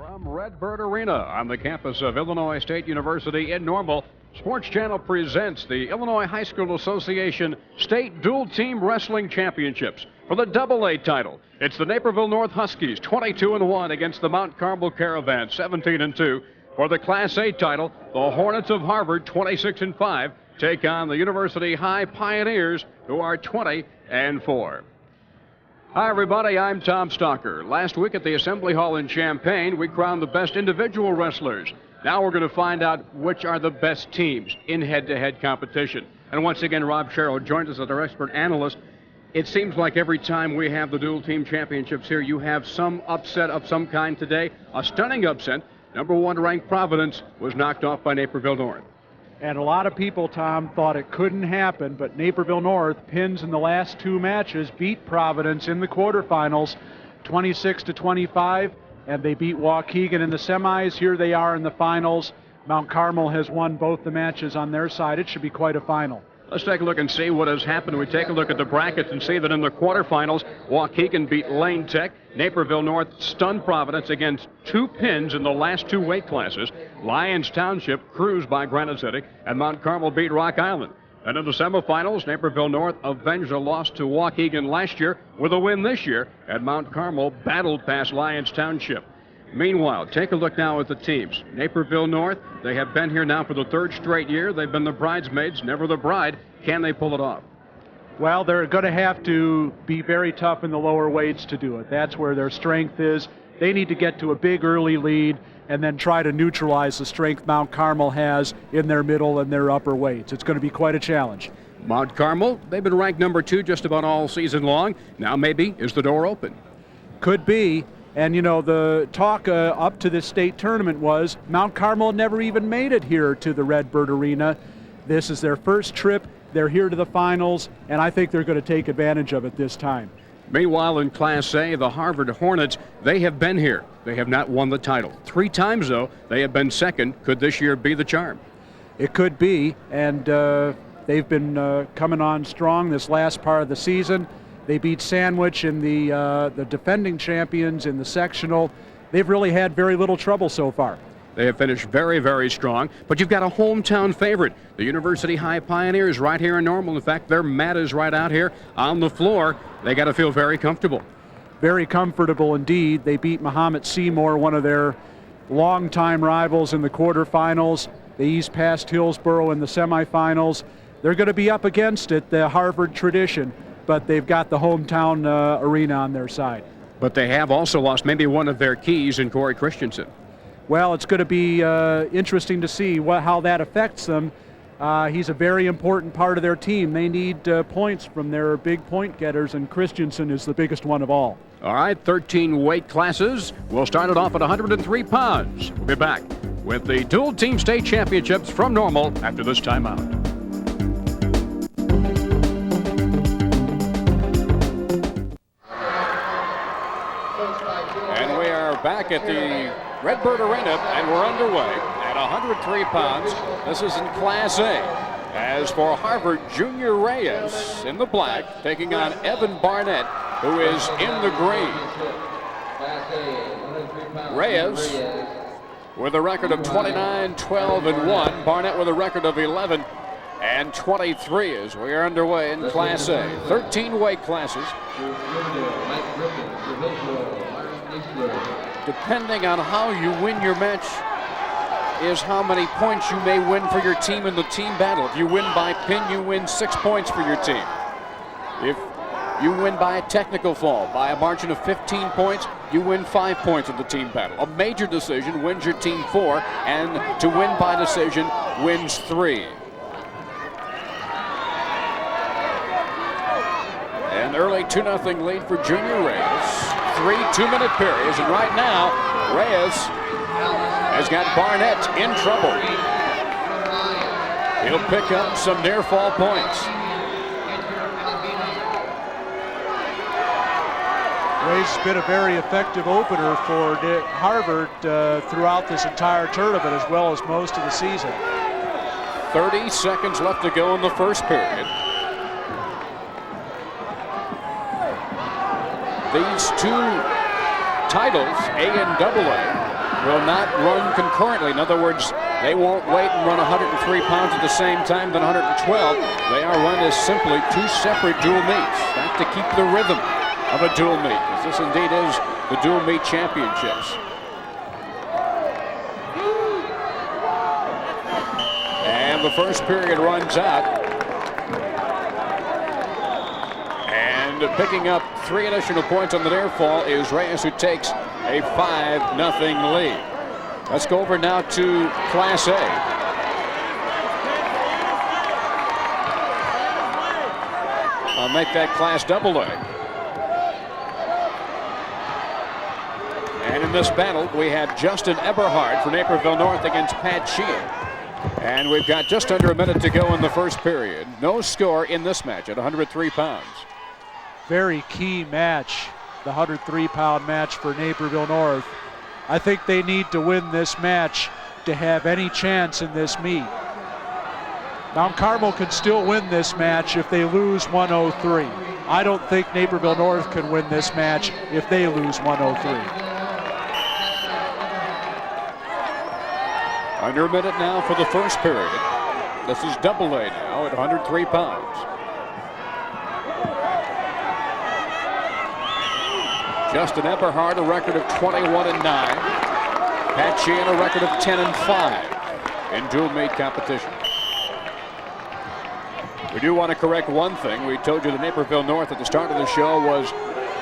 From Redbird Arena on the campus of Illinois State University in Normal, Sports Channel presents the Illinois High School Association State Dual Team Wrestling Championships. For the AA title, it's the Naperville North Huskies 22-1 against the Mount Carmel Caravan 17-2. For the Class A title, the Hornets of Harvard 26-5 take on the University High Pioneers, who are 20-4. Hi, everybody. I'm Tom Stalker. Last week at the Assembly Hall in Champaign, we crowned the best individual wrestlers. Now we're going to find out which are the best teams in head-to-head competition. And once again, Rob Sherrill joins us as our expert analyst. It seems like every time we have the dual team championships here, you have some upset of some kind today. A stunning upset. Number one ranked Providence was knocked off by Naperville North. And a lot of people, Tom, thought it couldn't happen, but Naperville North pins in the last two matches, beat Providence in the quarterfinals 26-25, and they beat Waukegan in the semis. Here they are in the finals. Mount Carmel has won both the matches on their side. It should be quite a final. Let's take a look and see what has happened. We take a look at the brackets and see that in the quarterfinals, Waukegan beat Lane Tech. Naperville North stunned Providence against two pins in the last two weight classes. Lyons Township cruised by Granite City, and Mount Carmel beat Rock Island. And in the semifinals, Naperville North avenged a loss to Waukegan last year with a win this year, and Mount Carmel battled past Lyons Township. Meanwhile, take a look now at the teams. Naperville North, they have been here now for the third straight year. They've been the bridesmaids, never the bride. Can they pull it off? Well, they're going to have to be very tough in the lower weights to do it. That's where their strength is. They need to get to a big early lead and then try to neutralize the strength Mount Carmel has in their middle and their upper weights. It's going to be quite a challenge. Mount Carmel, they've been ranked number 2 just about all season long. Now maybe is the door open? Could be. And, you know, the talk up to this state tournament was Mount Carmel never even made it here to the Redbird Arena. This is their first trip. They're here to the finals, and I think they're going to take advantage of it this time. Meanwhile, in Class A, the Harvard Hornets, they have been here. They have not won the title. 3 times, though, they have been second. Could this year be the charm? It could be, and they've been coming on strong this last part of the season. They beat Sandwich in the defending champions in the sectional. They've really had very little trouble so far. They have finished very, very strong, but you've got a hometown favorite. The University High Pioneers right here in Normal. In fact, their mat is right out here on the floor. They got to feel very comfortable. Very comfortable indeed. They beat Mahomet Seymour, one of their longtime rivals, in the quarterfinals. They eased past Hillsborough in the semifinals. They're going to be up against it, the Harvard tradition, but they've got the hometown arena on their side. But they have also lost maybe one of their keys in Corey Christensen. Well, it's going to be interesting to see how that affects them. He's a very important part of their team. They need points from their big point getters, and Christensen is the biggest one of all. All right, 13 weight classes. We'll start it off at 103 pounds. We'll be back with the dual team state championships from Normal after this timeout. And we are back at the Redbird Arena, and we're underway at 103 pounds. This is in Class A. As for Harvard, Junior Reyes in the black, taking on Evan Barnett, who is in the green. Reyes with a record of 29-12-1. Barnett with a record of 11-23 as we are underway in Class A. 13 weight classes. Depending on how you win your match is how many points you may win for your team in the team battle. If you win by pin, you win 6 points for your team. If you win by a technical fall, by a margin of 15 points, you win 5 points in the team battle. A major decision wins your team 4, and to win by decision wins 3. An early 2-0 lead for Junior Reyes. 3 2-minute periods, and right now Reyes has got Barnett in trouble. He'll pick up some near fall points. Reyes has been a very effective opener for Harvard throughout this entire tournament, as well as most of the season. 30 seconds left to go in the first period. These two titles, A and AA, will not run concurrently. In other words, they won't wait and run 103 pounds at the same time than 112. They are run as simply two separate dual meets. That's to keep the rhythm of a dual meet, because this indeed is the dual meet championships. And the first period runs out. And picking up 3 additional points on the near fall is Reyes, who takes a 5-0 lead. Let's go over now to Class A. I'll make that Class AA. And in this battle, we have Justin Eberhard for Naperville North against Pat Sheehan. And we've got just under a minute to go in the first period. No score in this match at 103 pounds. Very key match, the 103-pound match for Naperville North. I think they need to win this match to have any chance in this meet. Mount Carmel can still win this match if they lose 103. I don't think Naperville North can win this match if they lose 103. Under a minute now for the first period. This is AA now at 103 pounds. Justin Eberhard, a record of 21-9. Pat Sheehan, a record of 10-5 in dual meet competition. We do want to correct one thing. We told you the Naperville North at the start of the show was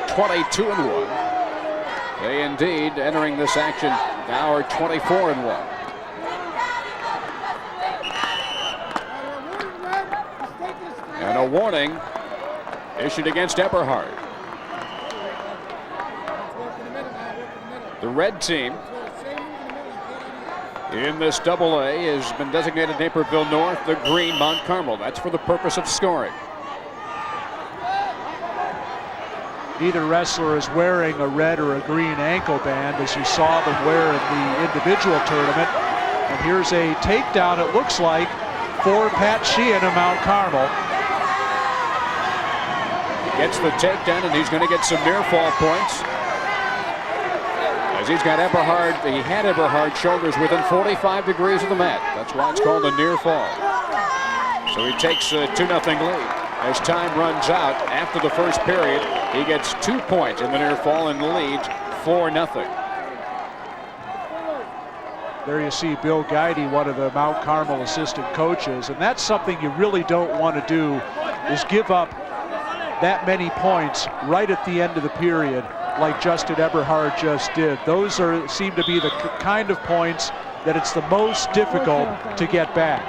22-1. They indeed, entering this action, now are 24-1. And a warning issued against Eberhard. The red team in this AA has been designated Naperville North, the green Mount Carmel. That's for the purpose of scoring. Neither wrestler is wearing a red or a green ankle band, as you saw them wear in the individual tournament. And here's a takedown, it looks like, for Pat Sheehan of Mount Carmel. Gets the takedown, and he's going to get some near fall points. As he's got Eberhard, he had Eberhard's shoulders within 45 degrees of the mat. That's why it's called a near fall. So he takes a 2-0 lead. As time runs out after the first period, he gets 2 points in the near fall and leads 4-0. There you see Bill Guidey, one of the Mount Carmel assistant coaches, and that's something you really don't want to do, is give up that many points right at the end of the period, like Justin Eberhard just did. Those seem to be the kind of points that it's the most difficult to get back.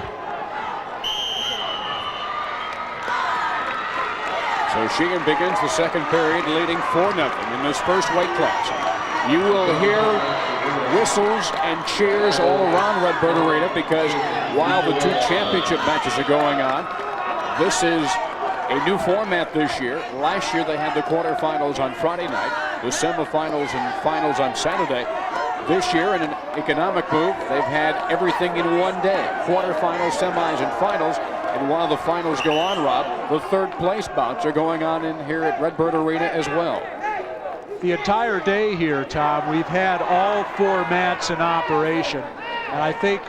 So Sheehan begins the second period leading 4-0 in this first weight class. You will hear whistles and cheers all around Redbird Arena, because while the 2 championship matches are going on, this is a new format this year. Last year they had the quarterfinals on Friday night, the semifinals and finals on Saturday. This year, in an economic move, they've had everything in one day. Quarterfinals, semis, and finals. And while the finals go on, Rob, the third place bouts are going on in here at Redbird Arena as well. The entire day here, Tom, we've had all 4 mats in operation. And I think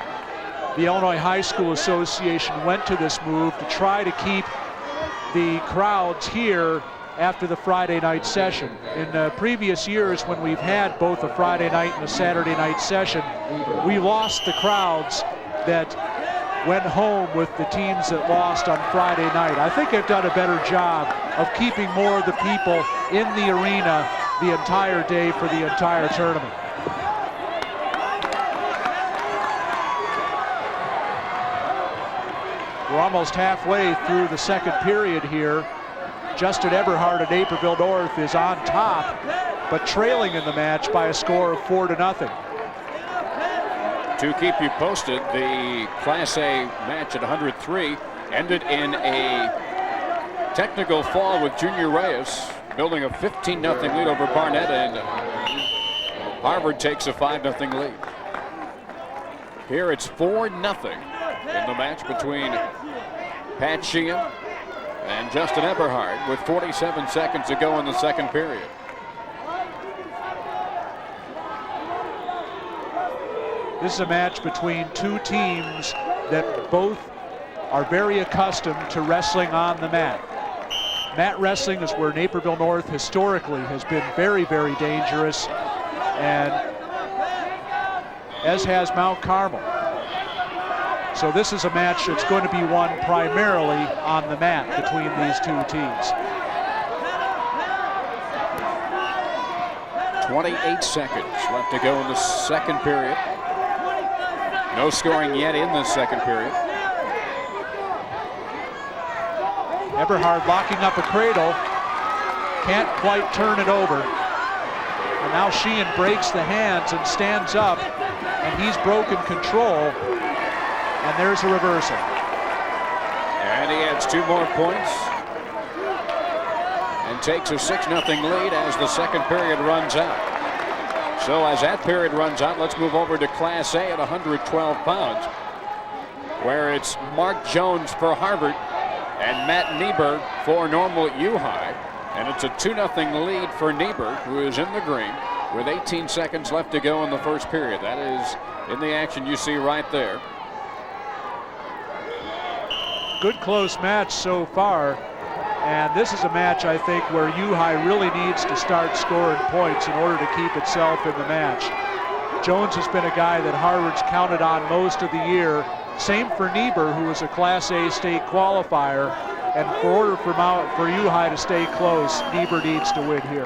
the Illinois High School Association went to this move to try to keep the crowds here after the Friday night session. In previous years, when we've had both a Friday night and a Saturday night session, we lost the crowds that went home with the teams that lost on Friday night. I think they've done a better job of keeping more of the people in the arena the entire day for the entire tournament. We're almost halfway through the second period here. Justin Eberhard of Naperville North is on top, but trailing in the match by a score of 4-0. To keep you posted, the Class A match at 103 ended in a technical fall with Junior Reyes, building a 15-0 lead over Barnett, and Harvard takes a 5-0 lead. Here it's 4-0 in the match between Pat Sheehan and Justin Eberhard with 47 seconds to go in the second period. This is a match between two teams that both are very accustomed to wrestling on the mat. Mat wrestling is where Naperville North historically has been very, very dangerous, and as has Mount Carmel. So this is a match that's going to be won primarily on the mat between these two teams. 28 seconds left to go in the second period. No scoring yet in the second period. Eberhard locking up a cradle, can't quite turn it over. And now Sheehan breaks the hands and stands up, and he's broken control, and there's a reversal. And he adds 2 more points and takes a 6-0 lead as the second period runs out. So as that period runs out, let's move over to Class A at 112 pounds, where it's Mark Jones for Harvard and Matt Niebuhr for Normal U-High. And it's a 2-0 lead for Niebuhr, who is in the green with 18 seconds left to go in the first period. That is in the action you see right there. Good close match so far. And this is a match, I think, where U-High really needs to start scoring points in order to keep itself in the match. Jones has been a guy that Harvard's counted on most of the year. Same for Niebuhr, who was a Class A state qualifier. And for order for U-High to stay close, Niebuhr needs to win here.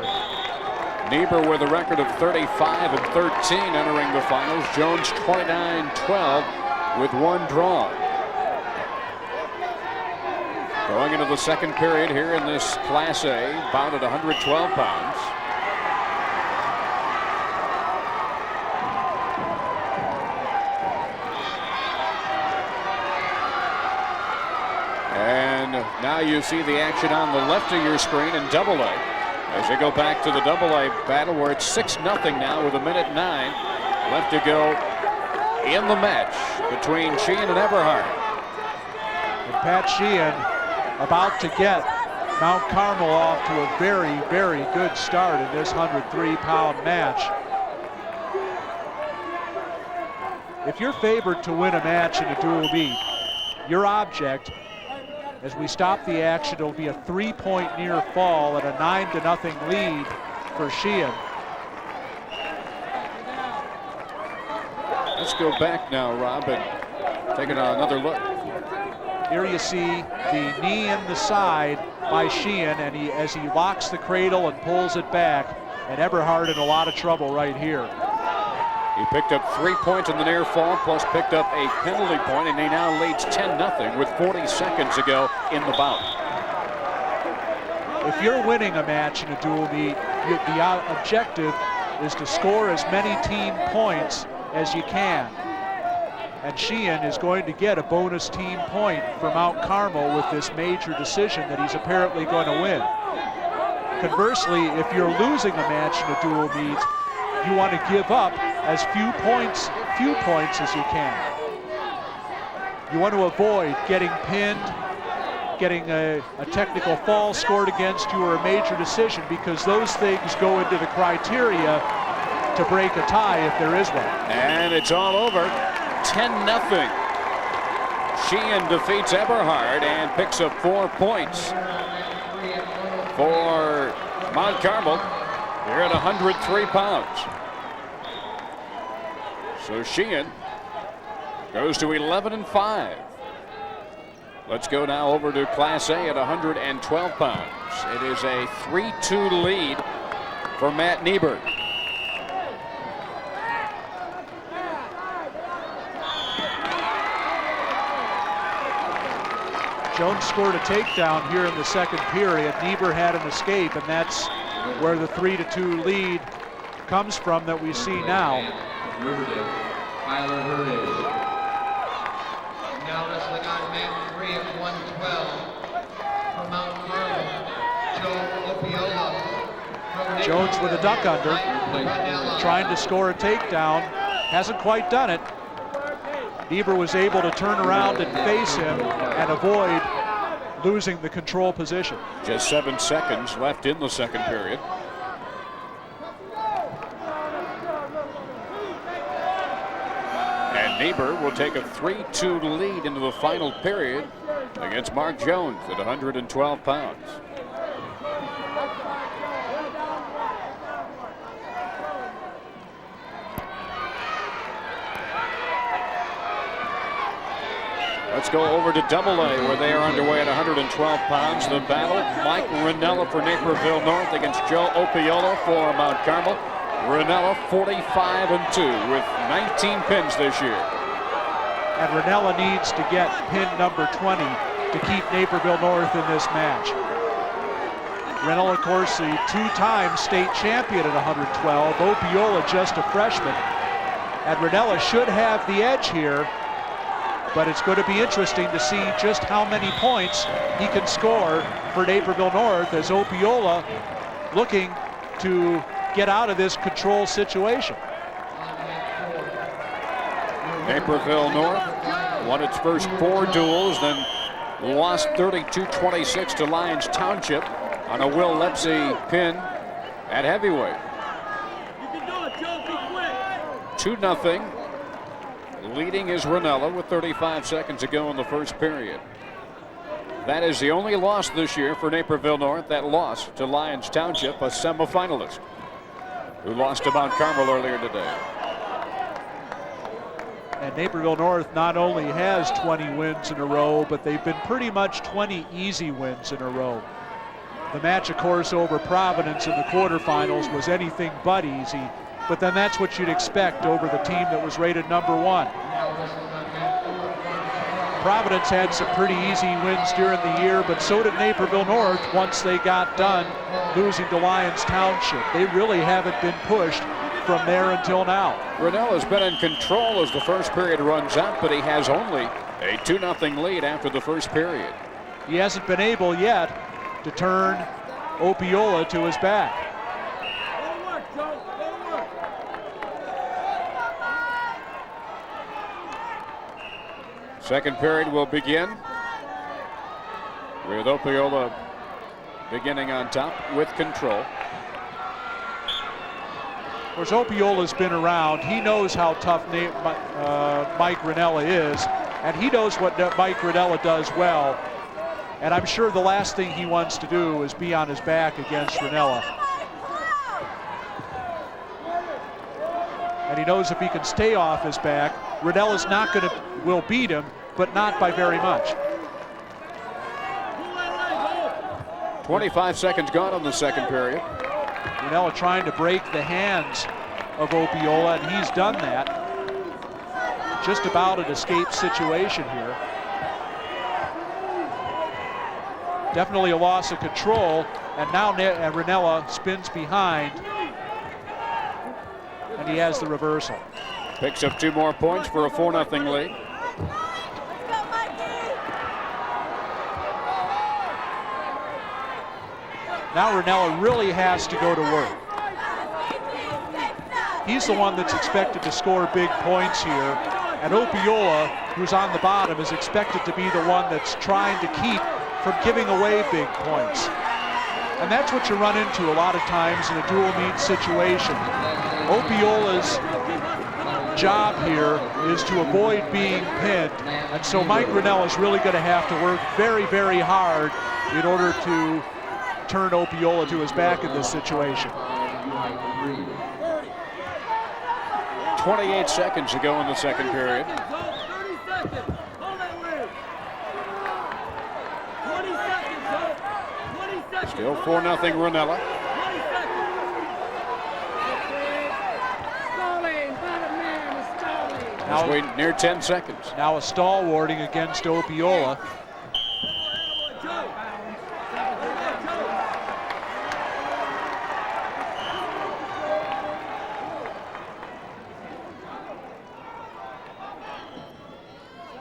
Niebuhr with a record of 35-13 entering the finals. Jones 29-12 with 1 draw. Going into the second period here in this Class A, bout at 112 pounds. And now you see the action on the left of your screen in Double A. As they go back to the Double A battle, where it's 6-0 now with 1:09 left to go in the match between Sheehan and Eberhard. And Pat Sheehan about to get Mount Carmel off to a very, very good start in this 103-pound match. If you're favored to win a match in a dual meet, your object, as we stop the action, it'll be a 3-point near fall and a 9-0 lead for Sheehan. Let's go back now, Rob, and take another look. Here you see the knee in the side by Sheehan, and as he locks the cradle and pulls it back, and Eberhard in a lot of trouble right here. He picked up 3 points in the near fall, plus picked up a penalty point, and he now leads 10-0 with 40 seconds to go in the bout. If you're winning a match in a dual meet, the objective is to score as many team points as you can. And Sheehan is going to get a bonus team point for Mount Carmel with this major decision that he's apparently going to win. Conversely, if you're losing a match in a dual meet, you want to give up as few points as you can. You want to avoid getting pinned, getting a technical foul scored against you, or a major decision, because those things go into the criteria to break a tie if there is one. And it's all over. 10-0. Sheehan defeats Eberhard and picks up 4 points for Mount Carmel. They're at 103 pounds. So Sheehan goes to 11-5. Let's go now over to Class A at 112 pounds. It is a 3-2 lead for Matt Niebuhr. Jones scored a takedown here in the second period. Niebuhr had an escape, and that's where the 3-2 lead comes from that we see now. Now wrestling on mat 3 at 112 from Mount Carmel, Joe Opiola. Jones with a duck under, trying to score a takedown. Hasn't quite done it. Niebuhr was able to turn around and face him and avoid losing the control position. Just 7 seconds left in the second period. Niebuhr will take a 3-2 lead into the final period against Mark Jones at 112 pounds. Let's go over to Double-A, where they are underway at 112 pounds. The battle, Mike Ranella for Naperville North against Joe Opiola for Mount Carmel. Ranella 45-2 with 19 pins this year. And Ranella needs to get pin number 20 to keep Naperville North in this match. Ranella, of course, the two-time state champion at 112. Opiola just a freshman. And Ranella should have the edge here. But it's going to be interesting to see just how many points he can score for Naperville North, as Opiola looking to get out of this control situation. Naperville North won its first 4 duels, then lost 32-26 to Lyons Township on a Will Lepsy pin at heavyweight. 2-0. Leading is Ranella with 35 seconds to go in the first period. That is the only loss this year for Naperville North. That loss to Lyons Township, a semifinalist, who lost to Mount Carmel earlier today. And Naperville North not only has 20 wins in a row, but they've been pretty much 20 easy wins in a row. The match, of course, over Providence in the quarterfinals was anything but easy. But then that's what you'd expect over the team that was rated number 1. Providence had some pretty easy wins during the year, but so did Naperville North once they got done losing to Lyons Township. They really haven't been pushed from there until now. Ranella's been in control as the first period runs out, but he has only a 2-0 lead after the first period. He hasn't been able yet to turn Opiola to his back. Second period will begin with Opiola beginning on top with control. Of course, Opiola's been around. He knows how tough Mike Ranella is, and he knows what Mike Ranella does well. And I'm sure the last thing he wants to do is be on his back against Ranella. And he knows if he can stay off his back, Ranella's will beat him, but not by very much. 25 seconds gone on the second period. Ranella trying to break the hands of Opiola, and he's done that. Just about an escape situation here. Definitely a loss of control, and now Ranella spins behind, and he has the reversal. Picks up 2 more points for a 4-0 lead. Now Ranella really has to go to work. He's the one that's expected to score big points here, and Opiola, who's on the bottom, is expected to be the one that's trying to keep from giving away big points. And that's what you run into a lot of times in a dual meet situation. Opiola's job here is to avoid being pinned, and so Mike Ranella is really going to have to work very, very hard in order to turn Opiola to his back in this situation. 28 seconds to go in the second period. Still 4-0 Ranella. Now waiting near 10 seconds. Now a stall warning against Opiola.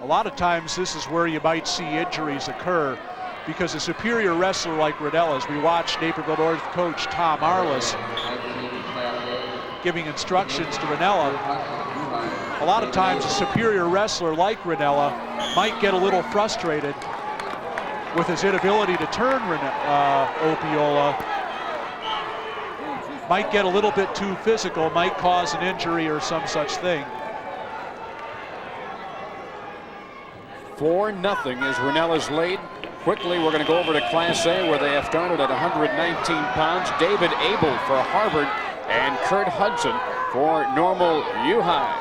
A lot of times this is where you might see injuries occur, because a superior wrestler like Ranella, as we watched Naperville North coach Tom Arliss giving instructions to Ranella, a lot of times a superior wrestler like Ranella might get a little frustrated with his inability to turn Opiola, might get a little bit too physical, might cause an injury or some such thing. 4-0 is Ranella's lead. Quickly, we're going to go over to Class A, where they have started at 119 pounds. David Abel for Harvard and Kurt Hudson for Normal U High.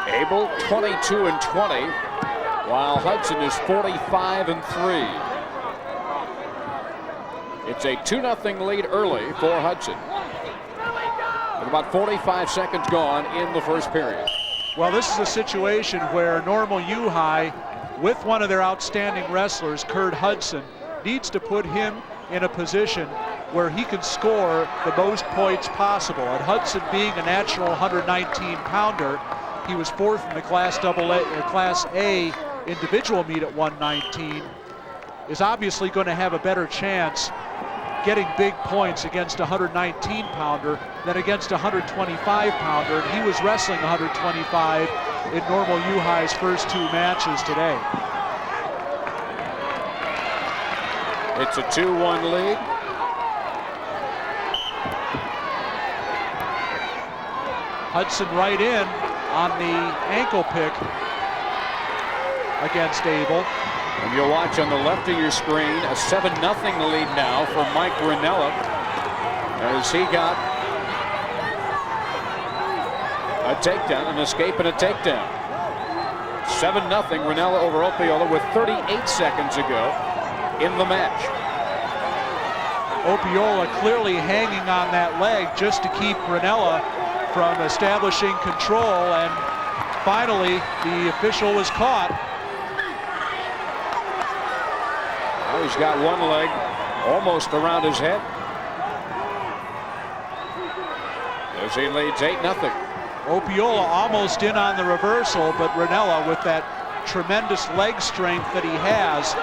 Abel 22-20, while Hudson is 45-3. It's a 2-0 lead early for Hudson, with about 45 seconds gone in the first period. Well, this is a situation where Normal U High, with one of their outstanding wrestlers, Kurt Hudson, needs to put him in a position where he can score the most points possible. And Hudson, being a natural 119-pounder, he was fourth in the Class A individual meet at 119, is obviously going to have a better chance getting big points against a 119-pounder than against a 125-pounder. And he was wrestling 125 in Normal U High's first 2 matches today. It's a 2-1 lead. Hudson right in on the ankle pick against Abel. And you'll watch on the left of your screen a 7-0 lead now for Mike Ranella, as he got a takedown, an escape and a takedown. 7-0 Ranella over Opiola with 38 seconds to go in the match. Opiola clearly hanging on that leg just to keep Ranella from establishing control, and finally the official was caught. Now he's got one leg almost around his head as he leads 8-0. Opiola almost in on the reversal, but Ranella, with that tremendous leg strength that he has,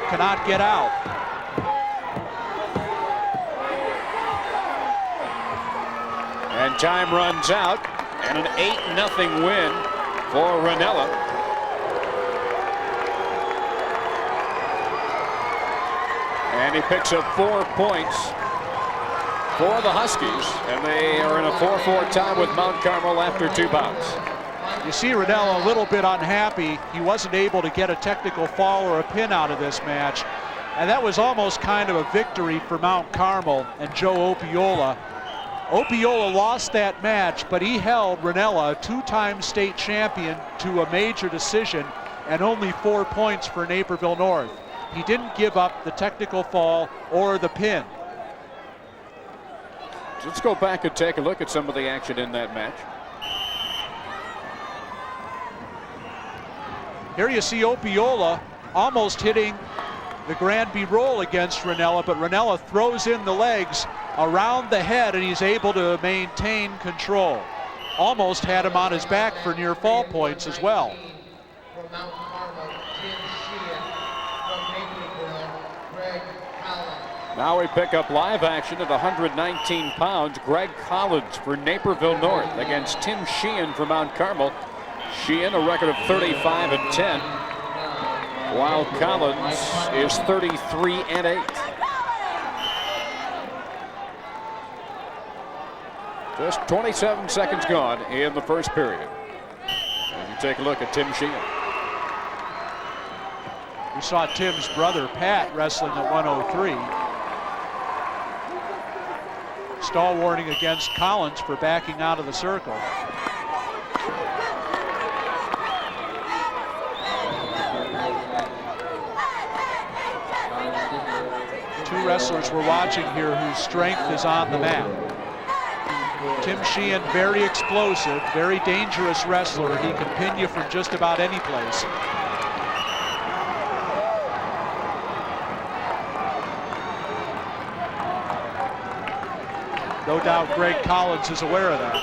cannot get out. And time runs out, and an 8-0 win for Ranella. And he picks up 4 points for the Huskies, and they are in a 4-4 tie with Mount Carmel after 2 bouts. You see Ranella a little bit unhappy. He wasn't able to get a technical fall or a pin out of this match, and that was almost kind of a victory for Mount Carmel and Joe Opiola. Opiola lost that match, but he held Ranella, a 2-time state champion, to a major decision, and only 4 points for Naperville North. He didn't give up the technical fall or the pin. Let's go back and take a look at some of the action in that match. Here you see Opiola almost hitting the Granby roll against Ranella, but Ranella throws in the legs around the head, and he's able to maintain control. Almost had him on his back for near fall points as well. Now we pick up live action at 119 pounds. Greg Collins for Naperville North against Tim Sheehan for Mount Carmel. Sheehan a record of 35-10, while Collins is 33-8. Just 27 seconds gone in the first period. And you take a look at Tim Sheehan. We saw Tim's brother Pat wrestling at 103. Stall warning against Collins for backing out of the circle. Two wrestlers we're watching here whose strength is on the map. Tim Sheehan, very explosive, very dangerous wrestler. He can pin you from just about any place. No doubt Greg Collins is aware of that.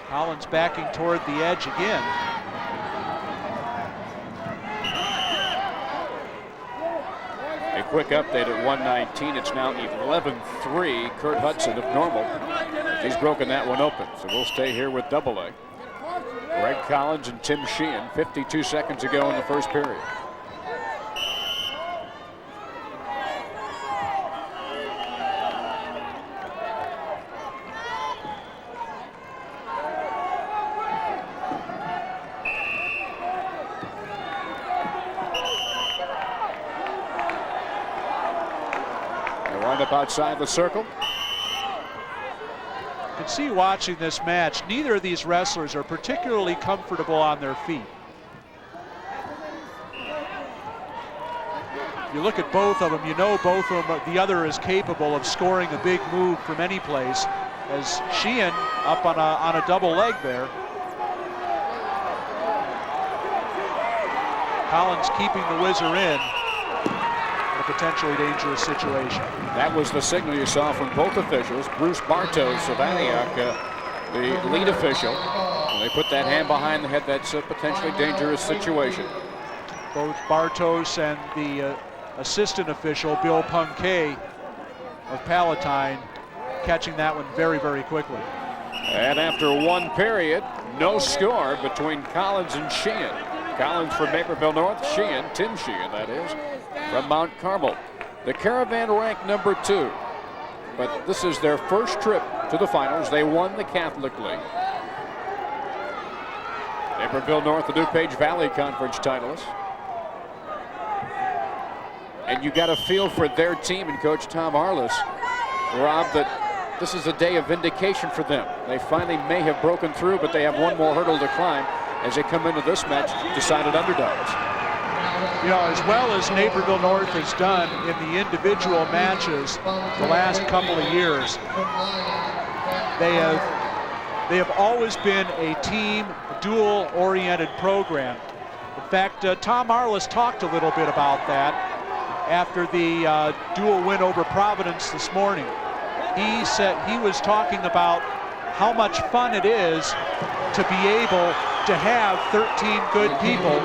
Collins backing toward the edge again. A quick update at 119. It's now 11-3. Kurt Hudson of Normal. He's broken that one open, so we'll stay here with double A. Greg Collins and Tim Sheehan, 52 seconds ago in the first period. lined up outside the circle. You can see watching this match, neither of these wrestlers are particularly comfortable on their feet. You look at both of them, you know both of them, the other is capable of scoring a big move from any place, as Sheehan up on a double leg there. Collins keeping the whizzer in a potentially dangerous situation. That was the signal you saw from both officials. Bruce Bartos of Antioch, the lead official. When they put that hand behind the head, that's a potentially dangerous situation. Both Bartos and the assistant official, Bill Punkay of Palatine, catching that one very, very quickly. And after one period, no score between Collins and Sheehan. Collins from Naperville North, Sheehan, Tim Sheehan that is, from Mount Carmel. The Caravan ranked number 2, but this is their first trip to the finals. They won the Catholic League. Naperville North, the DuPage Valley Conference titleists. And you got a feel for their team and Coach Tom Arliss, Rob, that this is a day of vindication for them. They finally may have broken through, but they have one more hurdle to climb as they come into this match decided underdogs. You know, as well as Naperville North has done in the individual matches the last couple of years, they have always been a team, dual-oriented program. In fact, Tom Arliss talked a little bit about that after the dual win over Providence this morning. He said he was talking about how much fun it is to be able to have 13 good people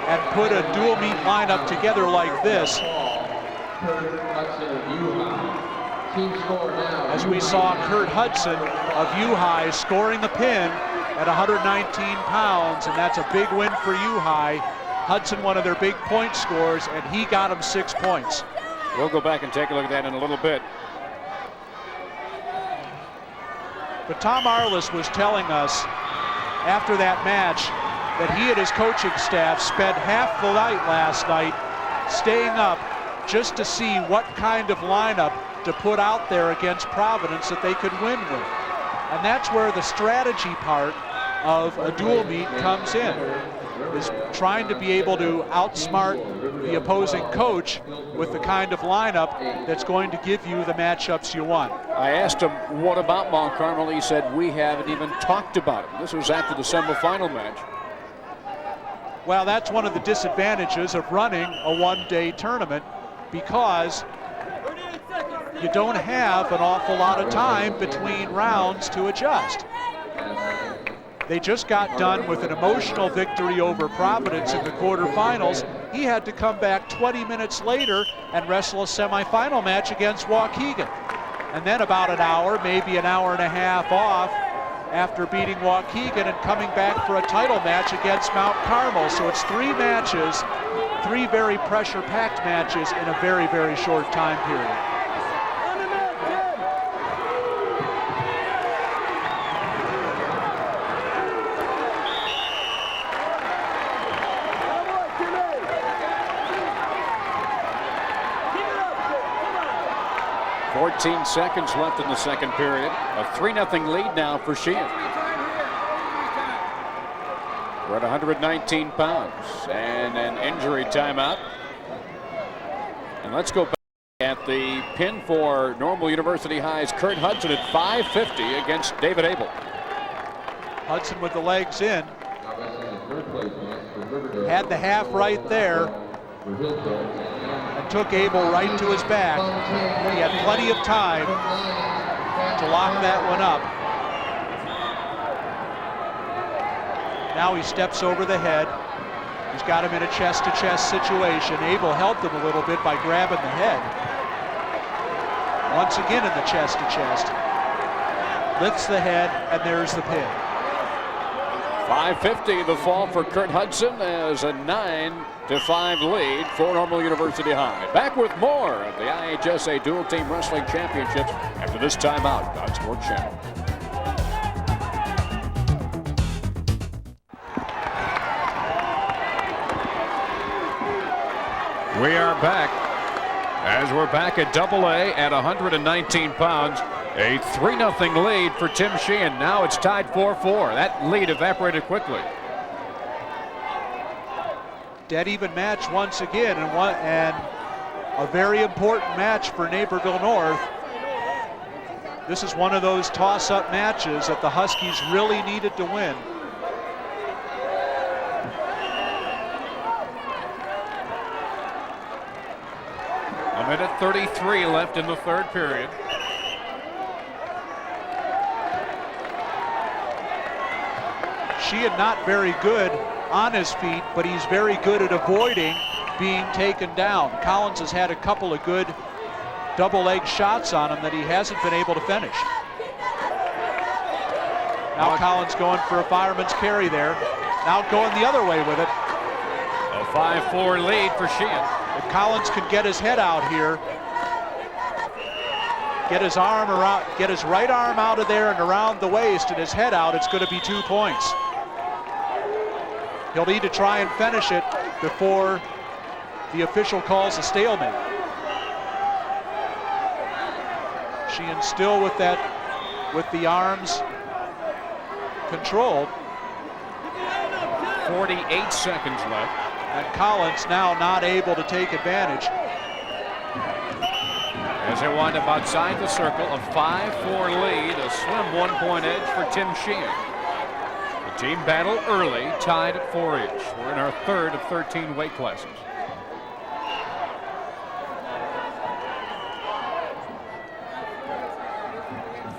and put a dual meet lineup together like this. As we saw Kurt Hudson of U-High scoring a pin at 119 pounds, and that's a big win for U-High. Hudson, one of their big point scorers, and he got him 6 points. We'll go back and take a look at that in a little bit. But Tom Arliss was telling us after that match that he and his coaching staff spent half the night last night staying up just to see what kind of lineup to put out there against Providence that they could win with. And that's where the strategy part of a dual meet comes in, is trying to be able to outsmart the opposing coach with the kind of lineup that's going to give you the matchups you want. I asked him, what about Mount Carmel? He said, we haven't even talked about it. This was after the semifinal match. Well, that's one of the disadvantages of running a one-day tournament, because you don't have an awful lot of time between rounds to adjust. They just got done with an emotional victory over Providence in the quarterfinals. He had to come back 20 minutes later and wrestle a semifinal match against Waukegan. And then about an hour, maybe an hour and a half off after beating Waukegan and coming back for a title match against Mount Carmel. So it's 3 matches, 3 very pressure-packed matches in a very, very short time period. Fourteen seconds left in the second period. A 3-0 lead now for Sheehan. We're at 119 pounds and an injury timeout. And let's go back at the pin for Normal University High's Kurt Hudson at 550 against David Abel. Hudson with the legs in. Had the half right there. And took Abel right to his back. He had plenty of time to lock that one up. Now he steps over the head. He's got him in a chest-to-chest situation. Abel helped him a little bit by grabbing the head. Once again in the chest-to-chest. Lifts the head, and there's the pin. 550 the fall for Kurt Hudson as a 9-5 lead for Normal University High. Back with more of the IHSA Dual Team Wrestling Championships after this timeout on Sports Channel. We are back As we're back at Double-A at 119 pounds, a 3-0 lead for Tim Sheehan. Now it's tied 4-4. That lead evaporated quickly. Dead even match once again, and a very important match for Naperville North. This is one of those toss-up matches that the Huskies really needed to win. A minute 33 left in the third period. Sheehan not very good on his feet, but he's very good at avoiding being taken down. Collins has had a couple of good double-leg shots on him that he hasn't been able to finish. Now Collins going for a fireman's carry there. Now going the other way with it. A 5-4 lead for Sheehan. If Collins can get his head out here, get his arm around, get his right arm out of there and around the waist and his head out, it's going to be 2 points. He'll need to try and finish it before the official calls a stalemate. Sheehan still with the arms controlled. 48 seconds left. And Collins now not able to take advantage. As they wind up outside the circle, a 5-4 lead, a slim 1-point edge for Tim Sheehan. The team battle early, tied at 4 each. We're in our third of 13 weight classes.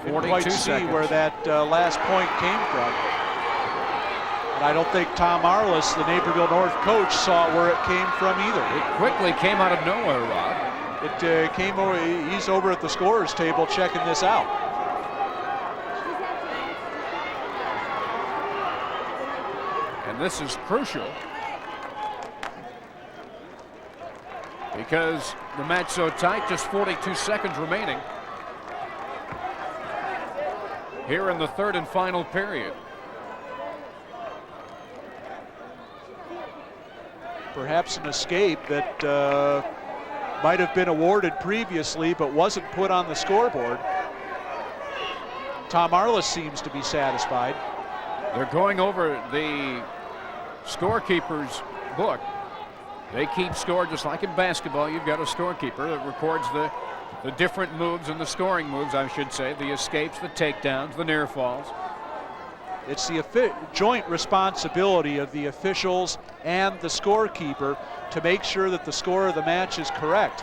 Didn't quite see where that last point came from. And I don't think Tom Arliss, the Naperville North coach, saw where it came from either. It quickly came out of nowhere, Rob. It came over, he's over at the scorer's table checking this out. And this is crucial because the match so tight, just 42 seconds remaining here in the third and final period. Perhaps an escape that might have been awarded previously but wasn't put on the scoreboard. Tom Arliss seems to be satisfied. They're going over the scorekeeper's book. They keep score just like in basketball. You've got a scorekeeper that records the different moves and the scoring moves, I should say, the escapes, the takedowns, the near falls. It's the joint responsibility of the officials and the scorekeeper to make sure that the score of the match is correct.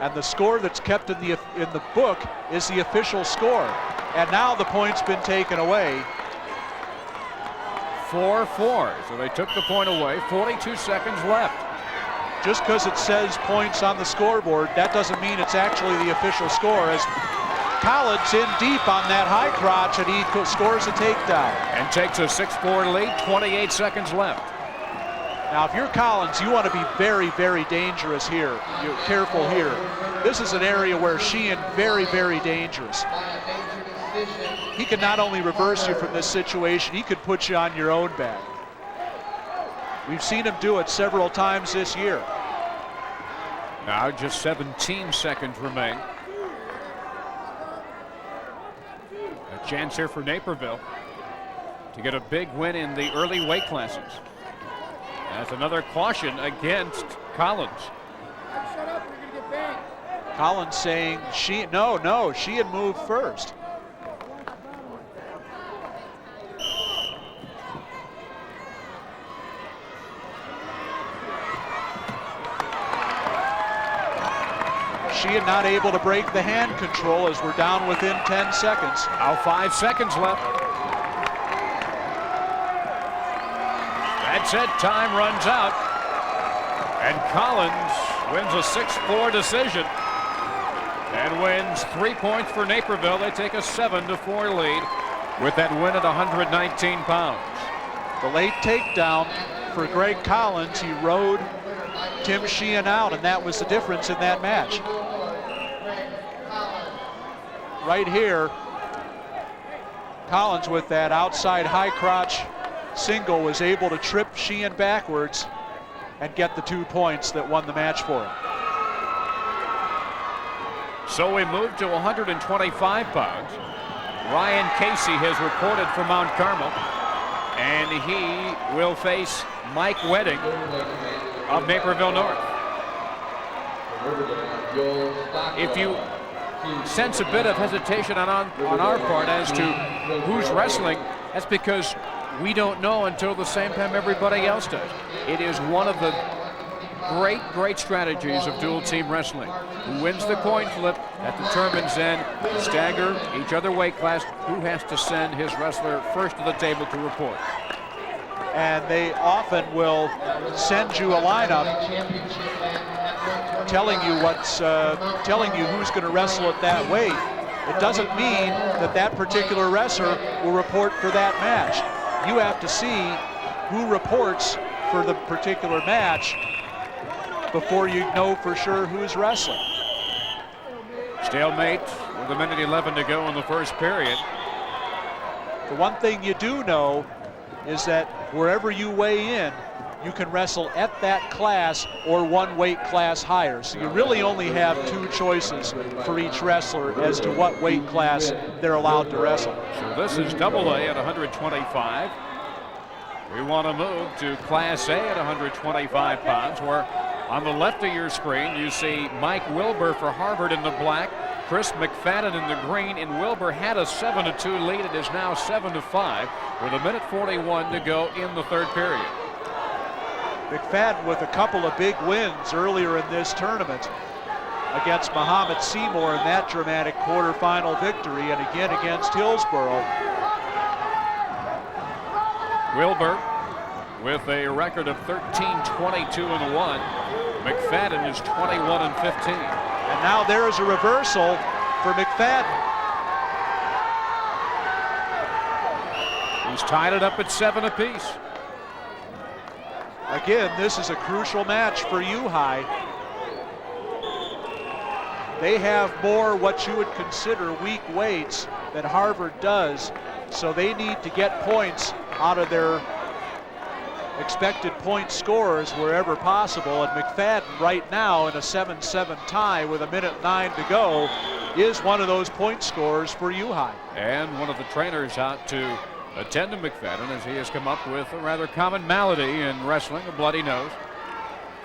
And the score that's kept in the book is the official score. And now the point's been taken away. 4-4, so they took the point away. 42 seconds left. Just because it says points on the scoreboard, that doesn't mean it's actually the official score, as Collins in deep on that high crotch, and he scores a takedown. And takes a 6-4 lead, 28 seconds left. Now, if you're Collins, you want to be very, very dangerous here. You're careful here. This is an area where Sheehan very, very dangerous. He can not only reverse you from this situation, he could put you on your own back. We've seen him do it several times this year. Now just 17 seconds remain. A chance here for Naperville to get a big win in the early weight classes. That's another caution against Collins. Shut up, you're gonna get banged. Collins saying she had moved first. Sheehan not able to break the hand control as we're down within 10 seconds. Now 5 seconds left. That's it, time runs out. And Collins wins a 6-4 decision and wins 3 points for Naperville. They take a 7-4 lead with that win at 119 pounds. The late takedown for Greg Collins, he rode Tim Sheehan out, and that was the difference in that match. Right here, Collins with that outside high crotch single was able to trip Sheehan backwards and get the 2 points that won the match for him. So we move to 125 pounds. Ryan Casey has reported for Mount Carmel, and he will face Mike Wedding of Naperville North. If you sense a bit of hesitation on our part as to who's wrestling, that's because we don't know until the same time everybody else does. It is one of the great strategies of dual team wrestling. Who wins the coin flip, that determines then stagger each other weight class, who has to send his wrestler first to the table to report. And they often will send you a lineup telling you who's going to wrestle at that weight. It doesn't mean that that particular wrestler will report for that match. You have to see who reports for the particular match before you know for sure who's wrestling. Stalemate with 1:11 to go in the first period. The one thing you do know is that wherever you weigh in, you can wrestle at that class or one weight class higher. So you really only have two choices for each wrestler as to what weight class they're allowed to wrestle. So this is double A at 125. We want to move to Class A at 125 pounds, where on the left of your screen you see Mike Wilbur for Harvard in the black, Chris McFadden in the green, and Wilbur had a 7-2 lead. It is now 7-5 with 1:41 to go in the third period. McFadden with a couple of big wins earlier in this tournament against Muhammad Seymour in that dramatic quarterfinal victory, and again against Hillsborough. Wilbur with a record of 13-22-1. McFadden is 21-15. And now there is a reversal for McFadden. He's tied it up at 7 apiece. Again, this is a crucial match for U-High. They have more what you would consider weak weights than Harvard does, so they need to get points out of their expected point scores wherever possible, and McFadden right now in a 7-7 tie with 1:09 to go is one of those point scorers for U-High. And one of the trainers out to attend to McFadden as he has come up with a rather common malady in wrestling, a bloody nose.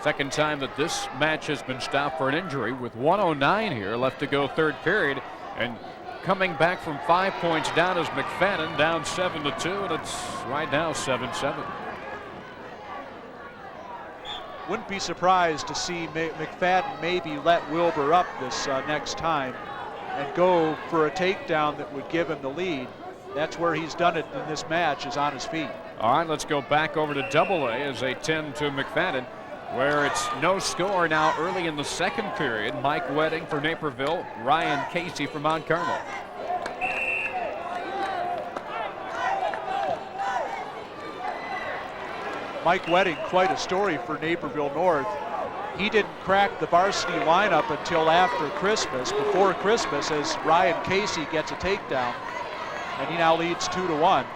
Second time that this match has been stopped for an injury, with 1:09 here left to go third period, and coming back from 5 points down is McFadden, down 7-2, and it's right now 7-7. Wouldn't be surprised to see McFadden maybe let Wilbur up this next time and go for a takedown that would give him the lead. That's where he's done it in this match, is on his feet. All right, let's go back over to double A as they tend to McFadden, where it's no score now early in the second period. Mike Wedding for Naperville, Ryan Casey for Mount Carmel. Mike Wedding, quite a story for Naperville North. He didn't crack the varsity lineup until after Christmas, before Christmas, as Ryan Casey gets a takedown, and he now leads 2-1.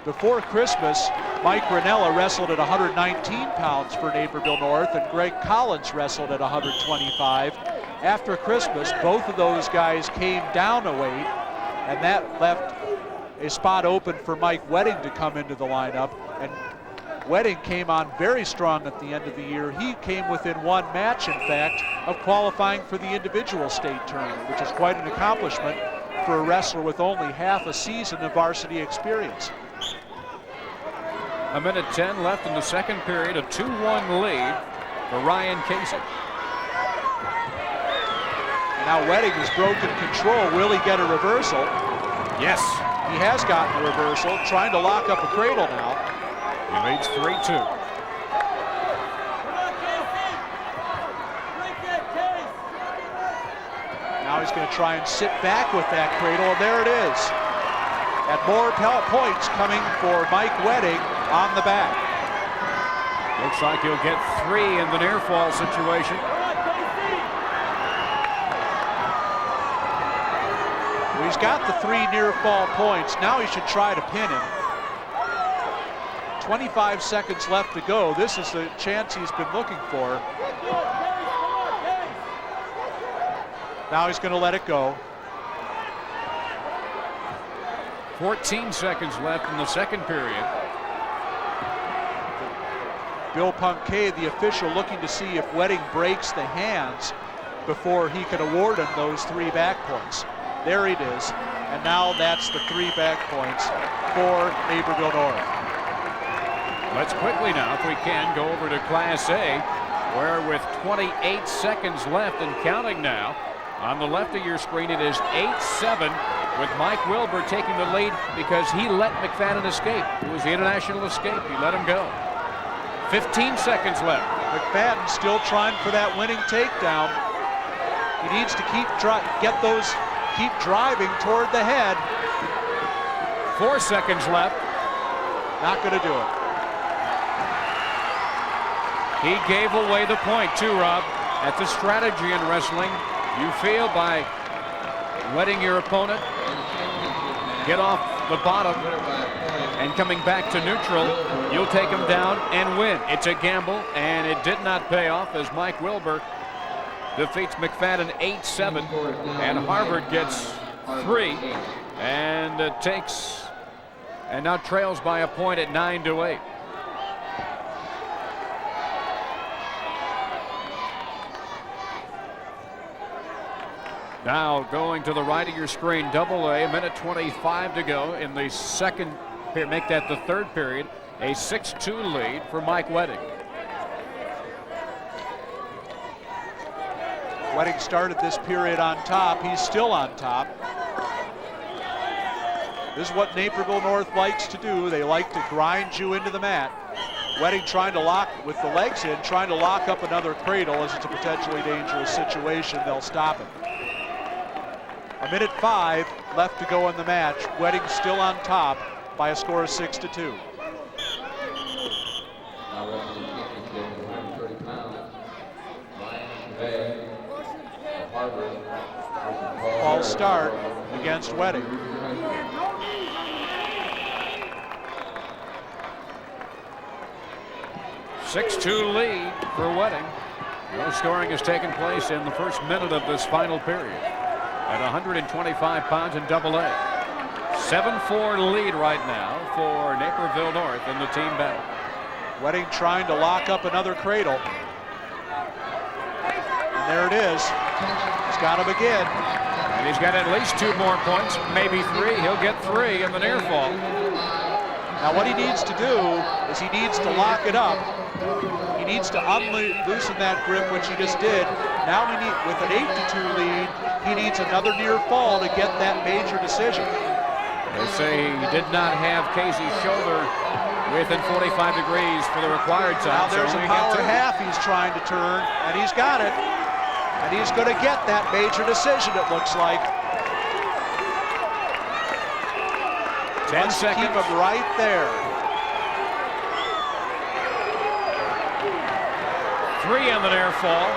Before Christmas, Mike Ranella wrestled at 119 pounds for Naperville North, and Greg Collins wrestled at 125. After Christmas, both of those guys came down a weight, and that left a spot open for Mike Wedding to come into the lineup. And Wedding came on very strong at the end of the year. He came within one match, in fact, of qualifying for the individual state tournament, which is quite an accomplishment for a wrestler with only half a season of varsity experience. 1:10 left in the second period, a 2-1 lead for Ryan Casey. And now Wedding has broken control. Will he get a reversal? Yes. He has gotten a reversal, trying to lock up a cradle now. He leads 3-2. Now he's going to try and sit back with that cradle, and there it is. And more points coming for Mike Wedding on the back. Looks like he'll get 3 in the near fall situation. Well, he's got the 3 near fall points. Now he should try to pin him. 25 seconds left to go. This is the chance he's been looking for. Now he's going to let it go. 14 seconds left in the second period. Bill Punkay, the official, looking to see if Wedding breaks the hands before he can award him those 3 back points. There it is. And now that's the 3 back points for Naperville North. Let's quickly now, if we can, go over to Class A, where with 28 seconds left and counting now, on the left of your screen, it is 8-7 with Mike Wilbur taking the lead because he let McFadden escape. It was the international escape. He let him go. 15 seconds left. McFadden still trying for that winning takedown. He needs to keep driving toward the head. 4 seconds left. Not going to do it. He gave away the point too, Rob. That's a strategy in wrestling. You feel by letting your opponent get off the bottom and coming back to neutral, you'll take him down and win. It's a gamble, and it did not pay off as Mike Wilbur defeats McFadden 8-7, and Harvard gets 3 and now trails by a point at 9-8. Now going to the right of your screen, AA, a minute 25 to go in the second period. Make that the third period. A 6-2 lead for Mike Wedding. Wedding started this period on top. He's still on top. This is what Naperville North likes to do. They like to grind you into the mat. Wedding trying to lock with the legs in, trying to lock up another cradle as it's a potentially dangerous situation. They'll stop it. A minute 5 left to go in the match. Wedding still on top by a score of 6-2. False start against Wedding. (6-2) lead for Wedding. No scoring has taken place in the first minute of this final period. At 125 pounds in AA. 7-4 lead right now for Naperville North in the team battle. Wedding trying to lock up another cradle. And there it is. He's got him again. And he's got at least 2 more points, maybe 3. He'll get 3 in the near fall. Now what he needs to do is he needs to lock it up. He needs to loosen that grip, which he just did. Now with an 8-2 lead, he needs another near fall to get that major decision. They say he did not have Casey's shoulder within 45 degrees for the required time. Now there's a power half he's trying to turn, and he's got it. And he's going to get that major decision, it looks like. 10 seconds. Keep him right there. 3 on the near fall,